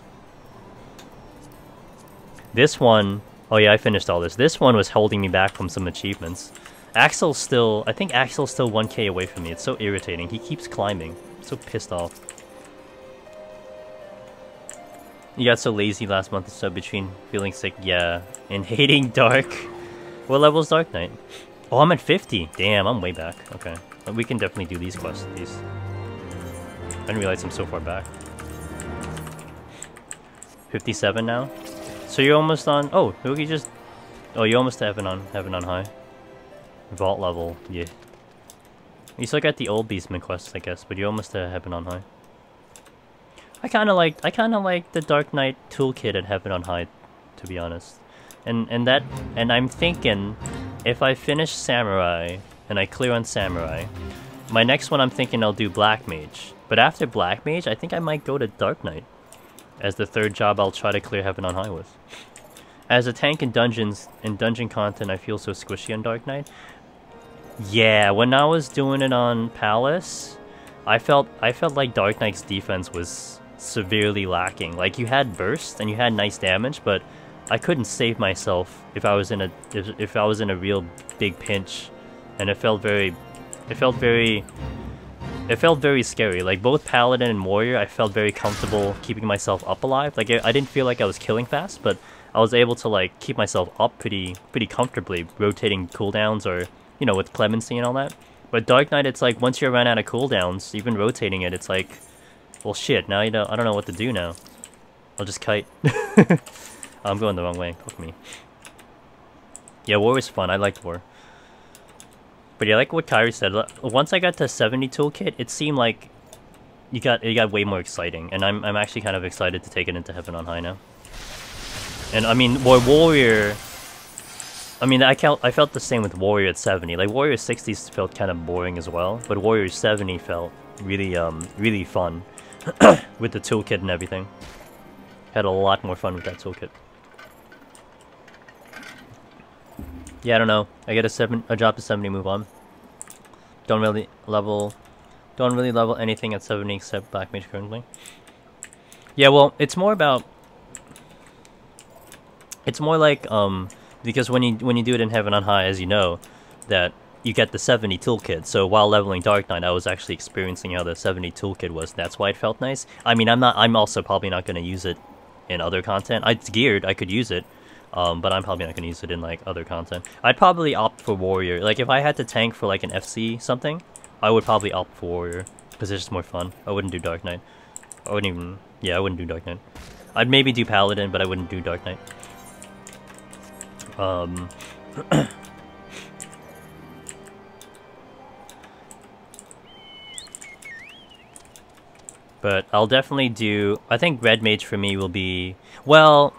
This one... Oh yeah, I finished all this. This one was holding me back from some achievements. Axel's still... I think Axel's still 1k away from me. It's so irritating. He keeps climbing. I'm so pissed off. You got so lazy last month, so between feeling sick, yeah, and hating Dark. What level is Dark Knight? Oh, I'm at 50. Damn, I'm way back. Okay. We can definitely do these quests, these. I didn't realize I'm so far back. 57 now? So you're almost on... Oh, you just... Oh, you're almost to Heaven on High. Vault level, yeah. You still got the old Beastman quests, I guess, but you're almost to Heaven on High. I kind of like the Dark Knight toolkit at Heaven on High, to be honest. And I'm thinking, if I finish Samurai and I clear on Samurai, my next one I'm thinking I'll do Black Mage. But after Black Mage, I think I might go to Dark Knight as the third job I'll try to clear Heaven on High with. As a tank in dungeons and dungeon content, I feel so squishy on Dark Knight. Yeah, when I was doing it on Palace, I felt like Dark Knight's defense was severely lacking. Like, you had burst and you had nice damage, but I couldn't save myself if I was in a real big pinch, and it felt very scary. Like, both Paladin and Warrior, I felt very comfortable keeping myself up alive. Like, I didn't feel like I was killing fast, but I was able to, like, keep myself up pretty comfortably, rotating cooldowns or, you know, with Clemency and all that. But Dark Knight, it's like, once you run out of cooldowns, even rotating it, it's like, well, shit, now I don't know what to do now. I'll just kite. I'm going the wrong way. Fuck me. Yeah, War was fun. I liked War. But yeah, like what Kyrie said, once I got to 70 toolkit, it seemed like it got way more exciting, and I'm actually kind of excited to take it into Heaven on High now. And I mean, Warrior... I mean, I felt the same with Warrior at 70. Like, Warrior 60 felt kind of boring as well, but Warrior 70 felt really fun. With the toolkit and everything. Had a lot more fun with that toolkit. Yeah, I don't know. I get a drop to 70, move on. Don't really level anything at 70 except Black Mage currently. Yeah, well, it's more like because when you do it in Heaven on High, as you know, that you get the 70 toolkit. So while leveling Dark Knight, I was actually experiencing how the 70 toolkit was. That's why it felt nice. I mean, I'm also probably not going to use it in other content. It's geared, I could use it. But I'm probably not going to use it in like other content. I'd probably opt for Warrior. Like if I had to tank for like an FC something, I would probably opt for Warrior because it's just more fun. I wouldn't do Dark Knight. I wouldn't do Dark Knight. I'd maybe do Paladin, but I wouldn't do Dark Knight. But I'll definitely do... I think Red Mage for me will be... Well,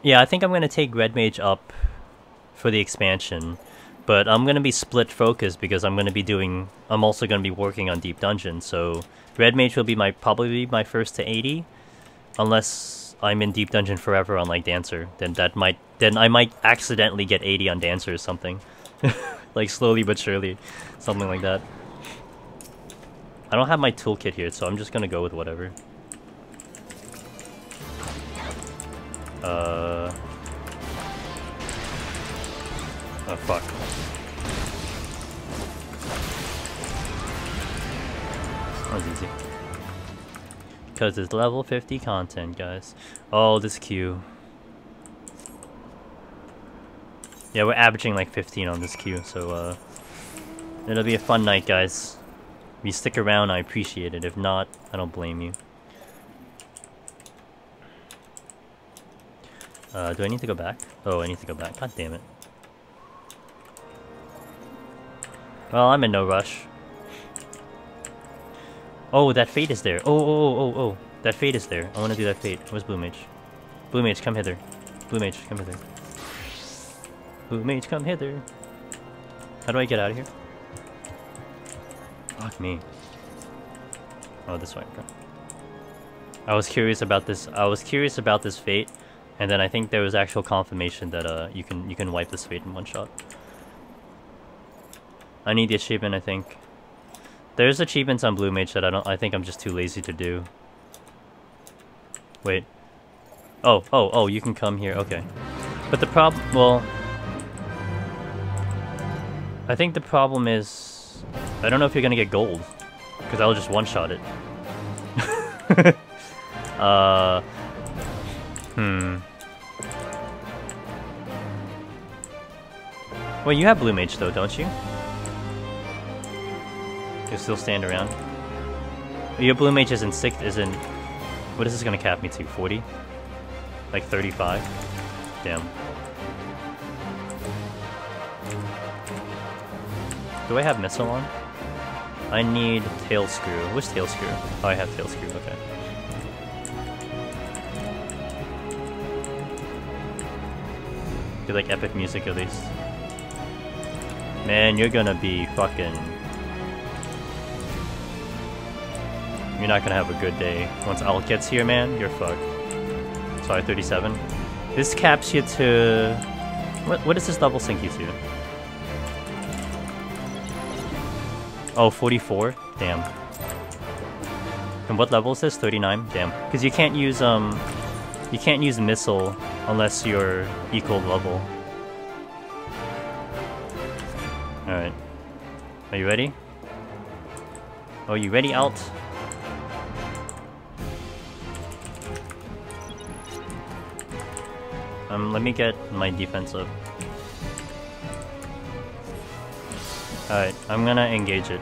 yeah, I think I'm going to take Red Mage up for the expansion. But I'm going to be split focused because I'm also going to be working on Deep Dungeon. So Red Mage will be probably my first to 80. Unless I'm in Deep Dungeon forever on like Dancer. Then I might accidentally get 80 on Dancer or something. Like slowly but surely. Something like that. I don't have my toolkit here, so I'm just gonna go with whatever. Oh fuck. That was easy. Because it's level 50 content, guys. Oh, this queue. Yeah, we're averaging like 15 on this queue, so it'll be a fun night, guys. If you stick around, I appreciate it. If not, I don't blame you. Do I need to go back? Oh, I need to go back. God damn it. Well, I'm in no rush. Oh, that fate is there. Oh. That fate is there. I want to do that fate. Where's Blue Mage? Blue Mage, come hither. Blue Mage, come hither. Blue Mage, come hither. How do I get out of here? Fuck me. Oh, this way. Okay. I was curious about this fate, and then I think there was actual confirmation that you can wipe this fate in one shot. I need the achievement, I think. There's achievements on Blue Mage that I think I'm just too lazy to do. Wait. Oh, you can come here. Okay. But the well, I think the problem is I don't know if you're gonna get gold, because I'll just one-shot it. Well, you have Blue Mage though, don't you? You still stand around. Your Blue Mage isn't what is this gonna cap me to? 40? Like 35? Damn. Do I have missile on? I need tail screw. Which tail screw? Oh, I have tail screw. Okay. Get like epic music at least. Man, you're gonna be fucking... You're not gonna have a good day. Once Alt gets here, man, you're fucked. Sorry, 37. This caps you to... What does this level sink you to? Oh, 44? Damn. And what level is this? 39? Damn. Because you can't use missile unless you're equal level. Alright. Are you ready? Oh, you ready, Alt? Let me get my defense up. Alright, I'm gonna engage it.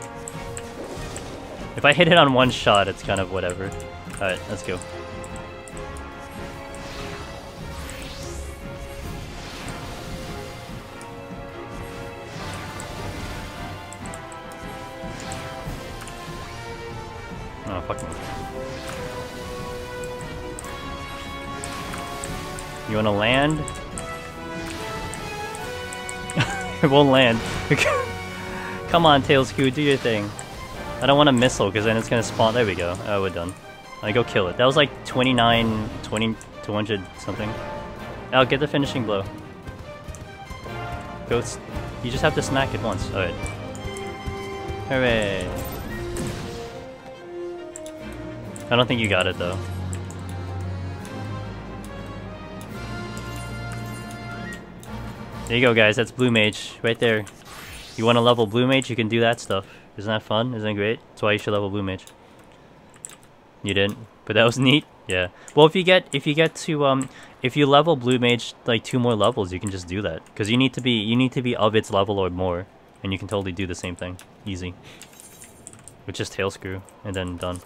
If I hit it on one shot, it's kind of whatever. Alright, let's go. Oh, fuck me. You wanna land? It won't land. Come on, Tailscrew, do your thing. I don't want a missile, because then it's gonna spawn. There we go. Oh, we're done. I go kill it. That was like 200 something. I'll get the finishing blow. Go. You just have to smack it once. Alright. Hooray. I don't think you got it though. There you go, guys. That's Blue Mage right there. You want to level Blue Mage? You can do that stuff. Isn't that fun? Isn't that great? That's why you should level Blue Mage. You didn't, but that was neat. Yeah. Well, if you level Blue Mage like 2 more levels, you can just do that because you need to be of its level or more, and you can totally do the same thing, easy. With just tail screw and then done.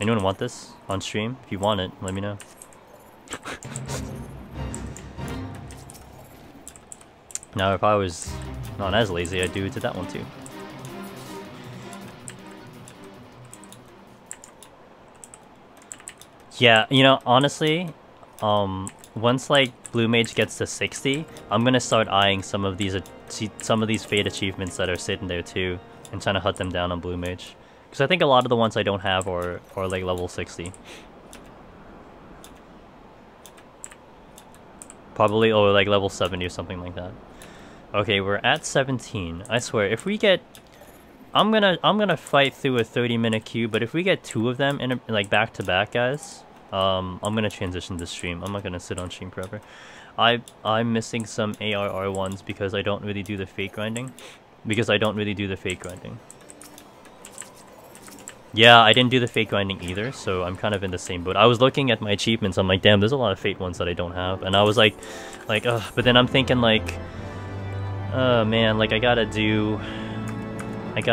Anyone want this on stream? If you want it, let me know. Now, if I was not as lazy, I'd do it to that one too. Yeah, you know, honestly, once like Blue Mage gets to 60, I'm gonna start eyeing some of these Fate achievements that are sitting there too, and trying to hunt them down on Blue Mage. Because I think a lot of the ones I don't have are like level 60. Probably, or like level 70 or something like that. Okay, we're at 17. I swear, if we get... I'm gonna fight through a 30-minute queue, but if we get 2 of them in like back to back, guys, I'm gonna transition to stream. I'm not gonna sit on stream forever. I'm missing some ARR ones because I don't really do the fake grinding. Yeah, I didn't do the fake grinding either, so I'm kind of in the same boat. I was looking at my achievements, I'm like, damn, there's a lot of fate ones that I don't have, and I was like, ugh, but then I'm thinking like, oh man, like I gotta do, like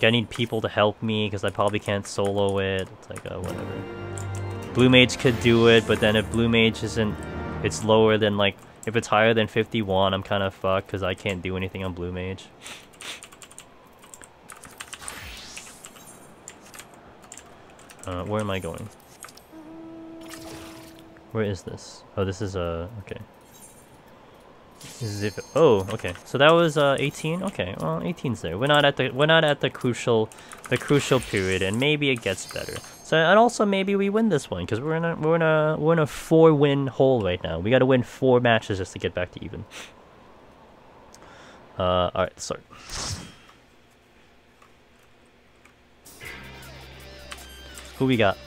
I need people to help me, because I probably can't solo it, it's like, whatever. Blue Mage could do it, but then if Blue Mage isn't, it's lower than like, if it's higher than 51, I'm kind of fucked, because I can't do anything on Blue Mage. Where am I going? Where is this? Oh, this is okay. This is if oh, okay. So that was 18. Okay, well, 18's there. We're not at the crucial period, and maybe it gets better. So and also maybe we win this one because we're in a 4-win hole right now. We got to win 4 matches just to get back to even. All right, let's start. Who we got?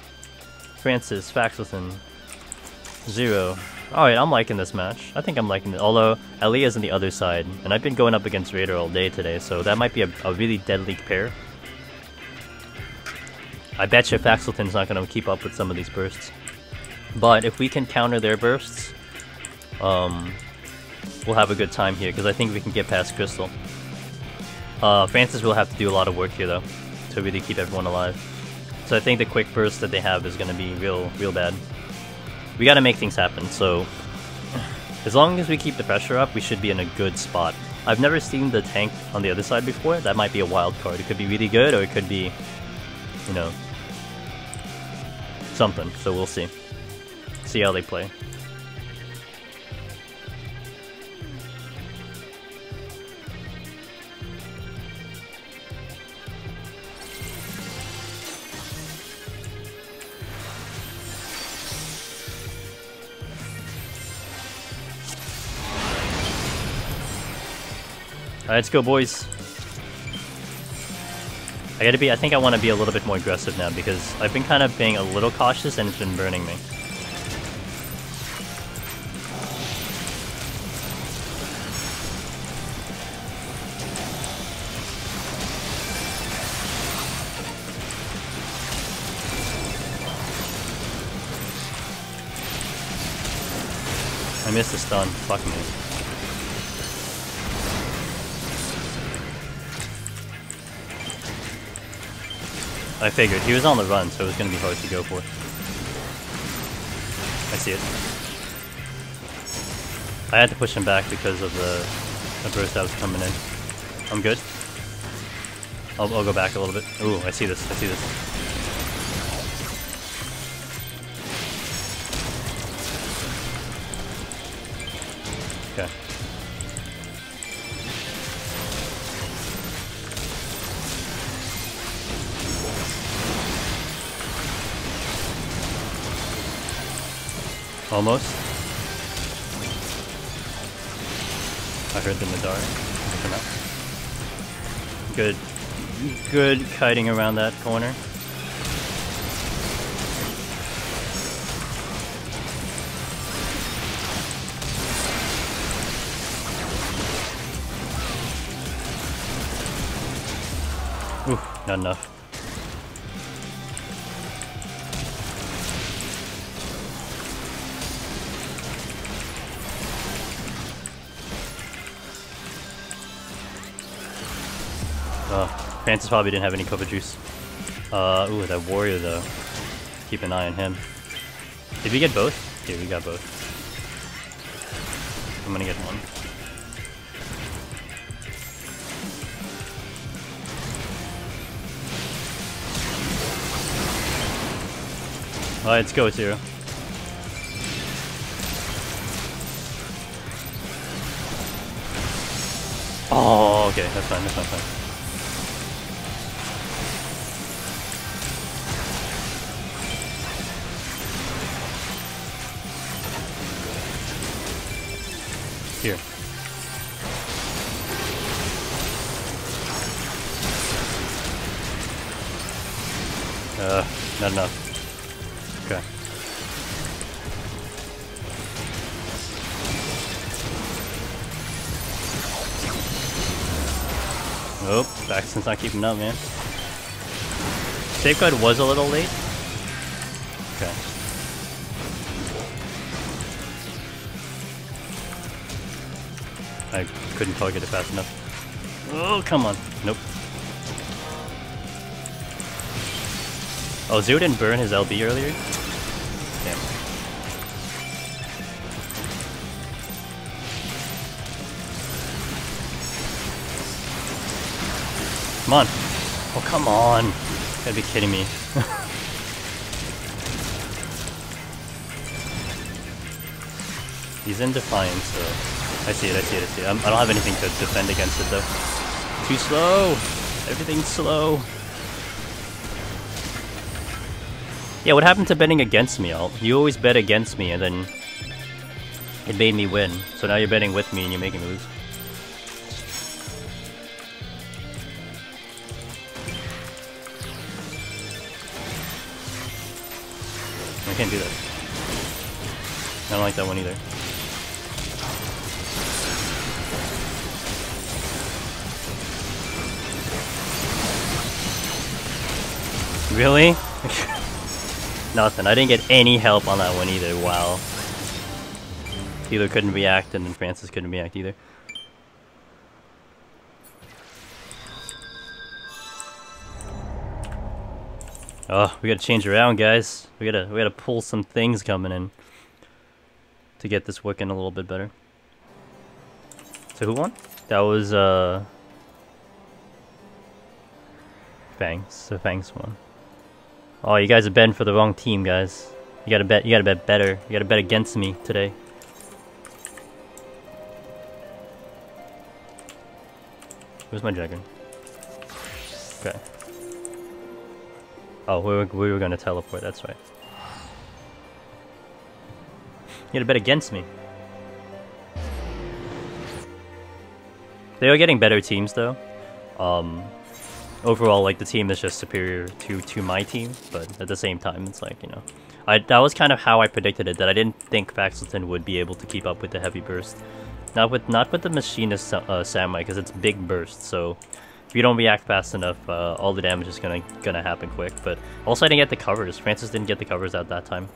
Francis, Faxelton, Zero. Alright, I'm liking this match. I think I'm liking it. Although, Alia's on the other side, and I've been going up against Raider all day today, so that might be a really deadly pair. I bet you Faxelton's not going to keep up with some of these bursts. But if we can counter their bursts, we'll have a good time here, because I think we can get past Crystal. Francis will have to do a lot of work here, though, to really keep everyone alive. So I think the quick burst that they have is going to be real bad. We got to make things happen, so as long as we keep the pressure up, we should be in a good spot. I've never seen the tank on the other side before. That might be a wild card. It could be really good, or it could be, you know, something. So we'll see. See how they play. Alright, let's go, boys. I think I want to be a little bit more aggressive now because I've been kind of being a little cautious and it's been burning me. I missed the stun. Fuck me. I figured. He was on the run, so it was going to be hard to go for. I see it. I had to push him back because of the burst that was coming in. I'm good. I'll go back a little bit. Ooh, I see this. I see this. Okay. Almost. I heard them in the dark. Come out. Good. Good kiting around that corner. Oof, not enough. Francis probably didn't have any cover juice. Ooh, that warrior though. Keep an eye on him. Did we get both? Yeah, we got both. I'm gonna get one. Alright, let's go, Zero. Oh, okay, that's fine, that's fine. Here. Not enough. Okay. Nope, Baxton's not keeping up, man. Safeguard was a little late. Okay. I couldn't target it fast enough. Oh, come on. Nope. Oh, Zero didn't burn his LB earlier? Damn. Come on. Oh, come on. You gotta be kidding me. He's in Defiance, so... I see it. I don't have anything to defend against it, though. Too slow! Everything's slow. Yeah, what happened to betting against me, Alt? You always bet against me, and then... it made me win. So now you're betting with me, and you're making me lose. I can't do that. I don't like that one either. Really? Nothing. I didn't get any help on that one either. Wow. Healer couldn't react, and then Francis couldn't react either. Oh, we gotta change around, guys. We gotta pull some things coming in to get this working a little bit better. So who won? That was Fangs. So Fangs won. Oh, you guys are betting for the wrong team, guys. You gotta bet better. You gotta bet against me today. Where's my dragon? Okay. Oh, we were gonna teleport, that's right. You gotta bet against me. They are getting better teams, though. Overall, like, the team is just superior to my team, but at the same time, it's like, you know, that was kind of how I predicted it, that I didn't think FFXIV would be able to keep up with the heavy burst. Not with the Machinist Samurai, because it's big burst, so if you don't react fast enough, all the damage is gonna happen quick. But also I didn't get the covers. Francis didn't get the covers at that time,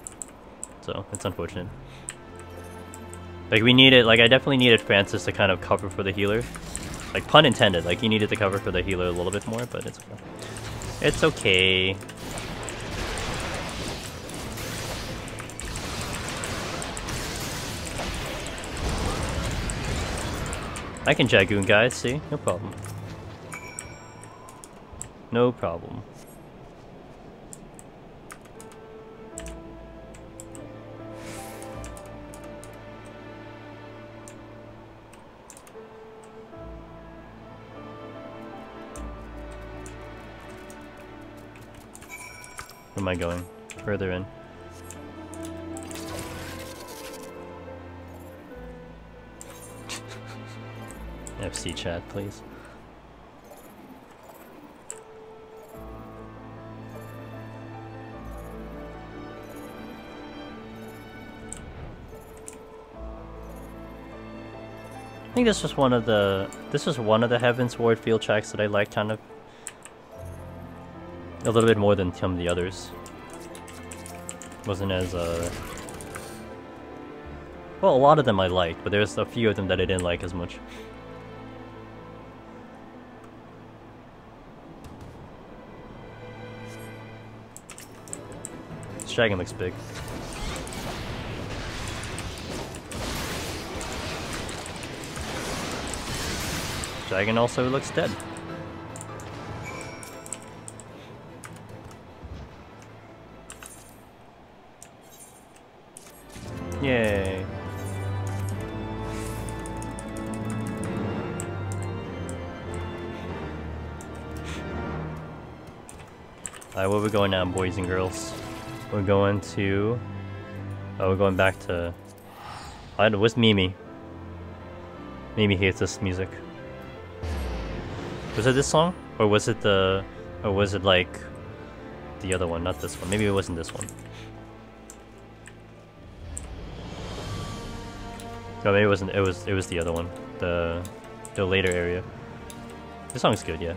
so it's unfortunate. Like, I definitely needed Francis to kind of cover for the healer. Like, pun intended, like, he needed to cover for the healer a little bit more, but it's okay. It's okay. I can Jagoon, guys, see? No problem. No problem. Where am I going? Further in. FC chat, please. I think this was one of the Heaven's Ward field tracks that I liked kind of a little bit more than some of the others. Wasn't as well, a lot of them I liked, but there's a few of them that I didn't like as much. This dragon looks big. Dragon also looks dead. Yay. Alright, where are we going now, boys and girls? We're going to... Oh, we're going back to... I don't know, where's Mimi? Mimi hates this music. Was it this song? Or was it the... Or was it like... the other one, not this one. Maybe it wasn't this one. No, maybe it wasn't. It was the other one. The later area. This song's good, yeah.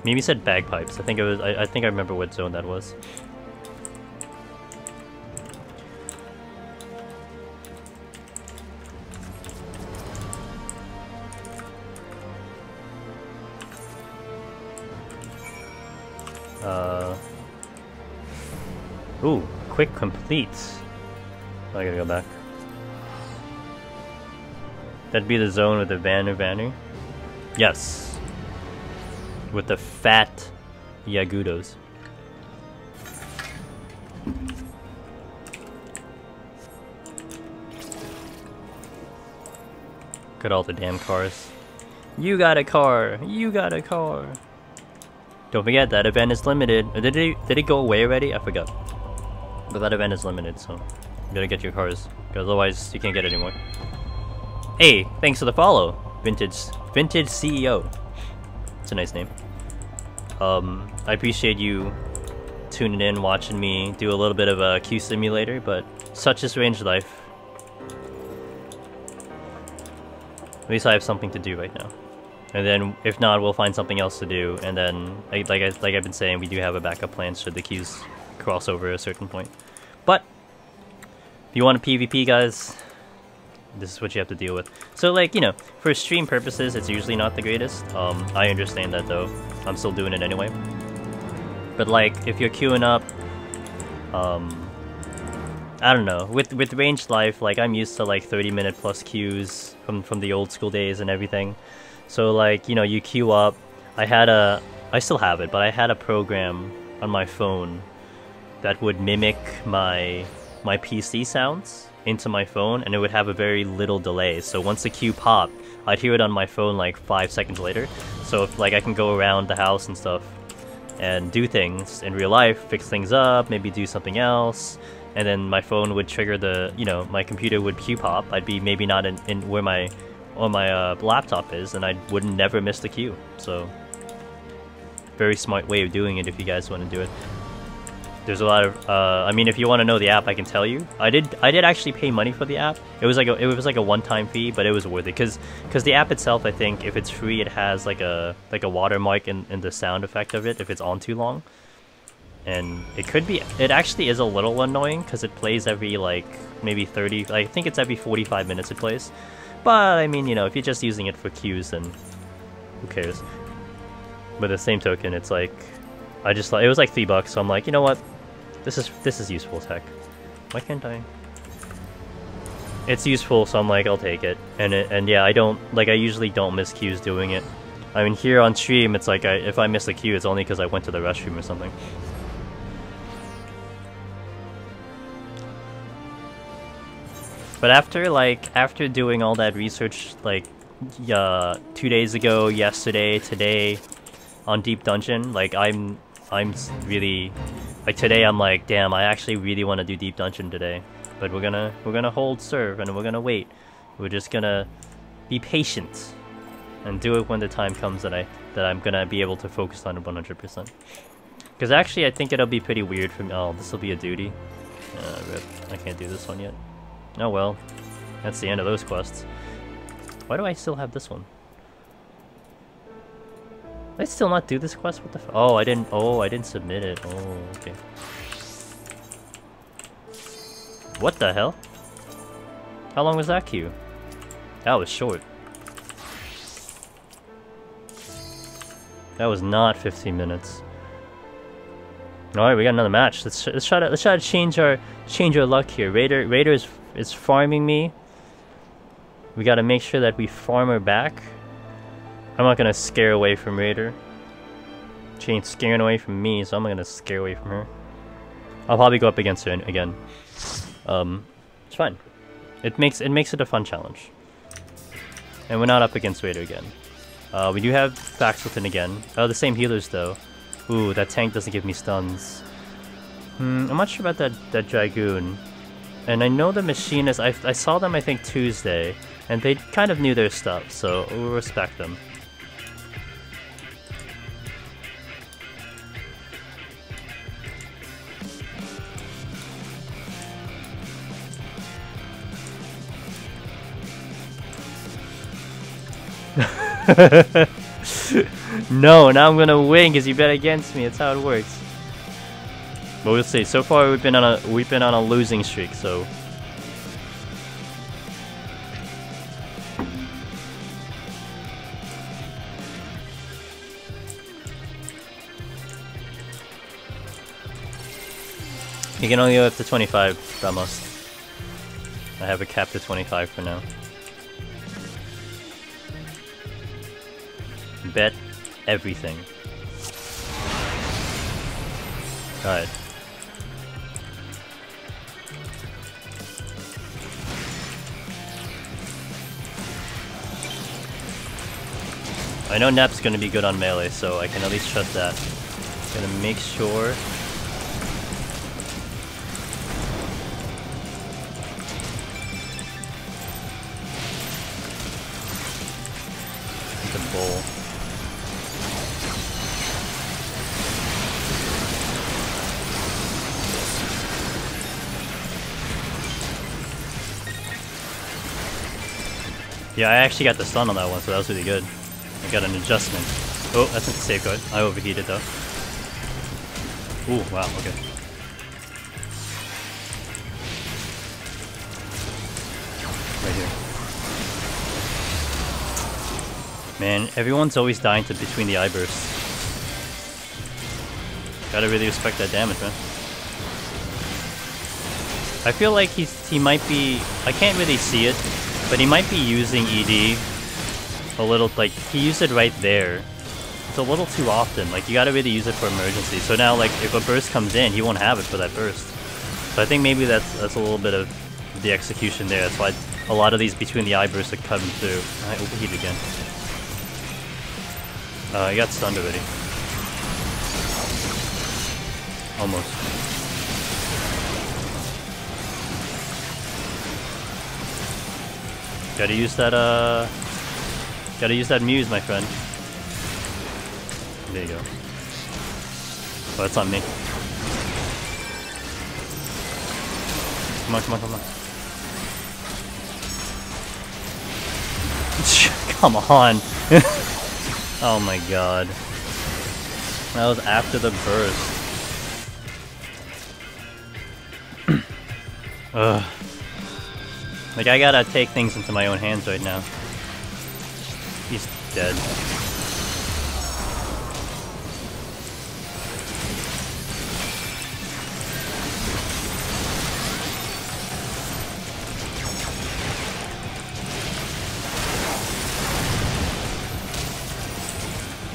Mimi said bagpipes. I think it was. I think I remember what zone that was. Ooh, quick complete. I gotta go back. That'd be the zone with the banner. Yes. With the fat Yagudos. Look at all the damn cars. You got a car! You got a car! Don't forget that event is limited. Did it go away already? I forgot. But that event is limited, so you gotta get your cars, because otherwise you can't get it anymore. Hey, thanks for the follow, Vintage CEO. It's a nice name. I appreciate you tuning in, watching me do a little bit of a queue simulator, but such is range life. At least I have something to do right now. And then, if not, we'll find something else to do. And then, like I've been saying, we do have a backup plan should the queues cross over a certain point. But if you want a PvP, guys, this is what you have to deal with. So, like, you know, for stream purposes, it's usually not the greatest. I understand that, though. I'm still doing it anyway. But, like, if you're queuing up, I don't know. With ranged life, like, I'm used to, like, 30-minute plus queues from the old school days and everything. So, like, you know, you queue up. I still have it, but I had a program on my phone that would mimic my PC sounds into my phone, and it would have a very little delay. So once the queue popped, I'd hear it on my phone like 5 seconds later. So if, like, I can go around the house and stuff and do things in real life, fix things up, maybe do something else, and then my phone would trigger the, you know, my computer would queue pop. I'd be maybe not in where my laptop is, and I would never miss the queue. So very smart way of doing it if you guys want to do it. There's a lot of, I mean, if you want to know the app, I can tell you. I did actually pay money for the app. It was like a one-time fee, but it was worth it, because the app itself, I think, if it's free, it has like a watermark in the sound effect of it if it's on too long. And it actually is a little annoying because it plays every, like, maybe 30, I think it's every 45 minutes it plays. But I mean, you know, if you're just using it for queues, then who cares? But the same token, it's like, I just thought it was like $3, so I'm like, you know what? This is useful tech. Why can't I? It's useful, so I'm like, I'll take it. And yeah, I usually don't miss queues doing it. I mean, here on stream, it's like if I miss a queue, it's only because I went to the restroom or something. But after doing all that research, like 2 days ago, yesterday, today, on Deep Dungeon, like I'm really, like, today I'm like, damn, I actually really want to do Deep Dungeon today. But we're gonna hold serve and we're gonna wait. We're just gonna Be patient. And do it when the time comes that I'm gonna be able to focus on it 100%. Because actually I think it'll be pretty weird for me. Oh, this will be a duty. Rip. I can't do this one yet. Oh well. That's the end of those quests. Why do I still have this one? Did I still not do this quest? What the f— oh, I didn't submit it. Oh, okay. What the hell? How long was that queue? That was short. That was not 15 minutes. Alright, we got another match. Let's try to change our luck here. Raider is farming me. We gotta make sure that we farm her back. I'm not gonna scare away from Raider. She ain't scaring away from me, so I'm not gonna scare away from her. I'll probably go up against her again. It's fine. It makes it a fun challenge. And we're not up against Raider again. We do have FFXIV again. Oh, the same healers though. Ooh, that tank doesn't give me stuns. I'm not sure about that Dragoon. And I know the Machinists, I saw them I think Tuesday, and they kind of knew their stuff, so we'll respect them. No, now I'm gonna win because you bet against me. That's how it works. But we'll see. So far we've been on a losing streak, so you can only go up to 25, Ramos. I have a cap to 25 for now. Bet everything. Alright. I know Nep's gonna be good on melee, so I can at least trust that. Gonna make sure. The bull. Yeah, I actually got the stun on that one, so that was really good. I got an adjustment. Oh, that's not the safeguard. I overheated though. Ooh, wow, okay. Right here. Man, everyone's always dying to between the eye bursts. Gotta really respect that damage, man. I feel like he might be— I can't really see it, but he might be using ED a little, like, he used it right there. It's a little too often, like, you gotta really use it for emergency. So now, like, if a burst comes in, he won't have it for that burst. So I think maybe that's a little bit of the execution there. That's why a lot of these between the eye bursts are coming through. I overheat again. He got stunned already. Almost. Gotta use that muse, my friend. There you go. Oh, that's on me. Come on, come on, come on. Come on! Oh my god. That was after the burst. Ugh. Like, I gotta take things into my own hands right now. He's dead.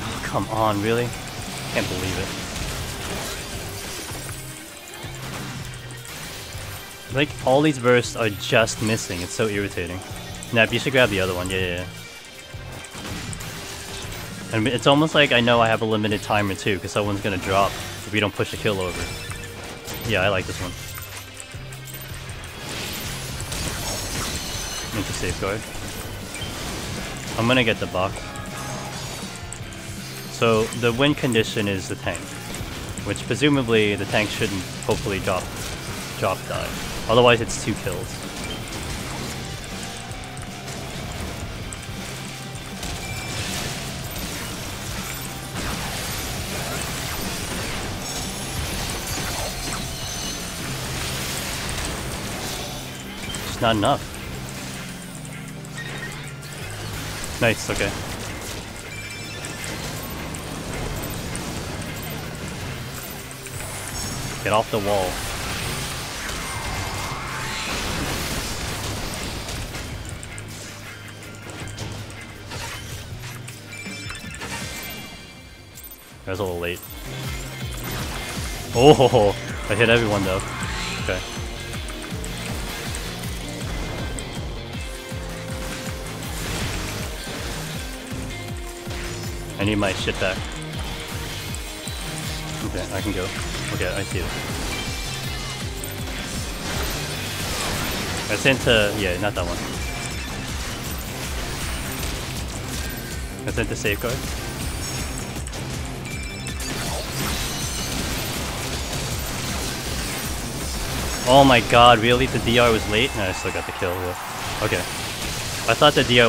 Oh, come on, really? Can't believe it. Like, all these bursts are just missing. It's so irritating. Nap, you should grab the other one. Yeah. And it's almost like I know I have a limited timer too, because someone's gonna drop if we don't push the kill over. Yeah, I like this one. Make the safeguard. I'm gonna get the buff. So the win condition is the tank, which presumably the tank shouldn't hopefully drop die. Otherwise it's 2 kills. It's not enough. Nice, okay. Get off the wall. That was a little late. Oh, I hit everyone though. Okay. I need my shit back. Okay, I can go. Okay, I see it. I sent to... yeah, not that one. I sent to safeguard. Oh my god, really? The DR was late? No, I still got the kill. Yeah. Okay. I thought the DR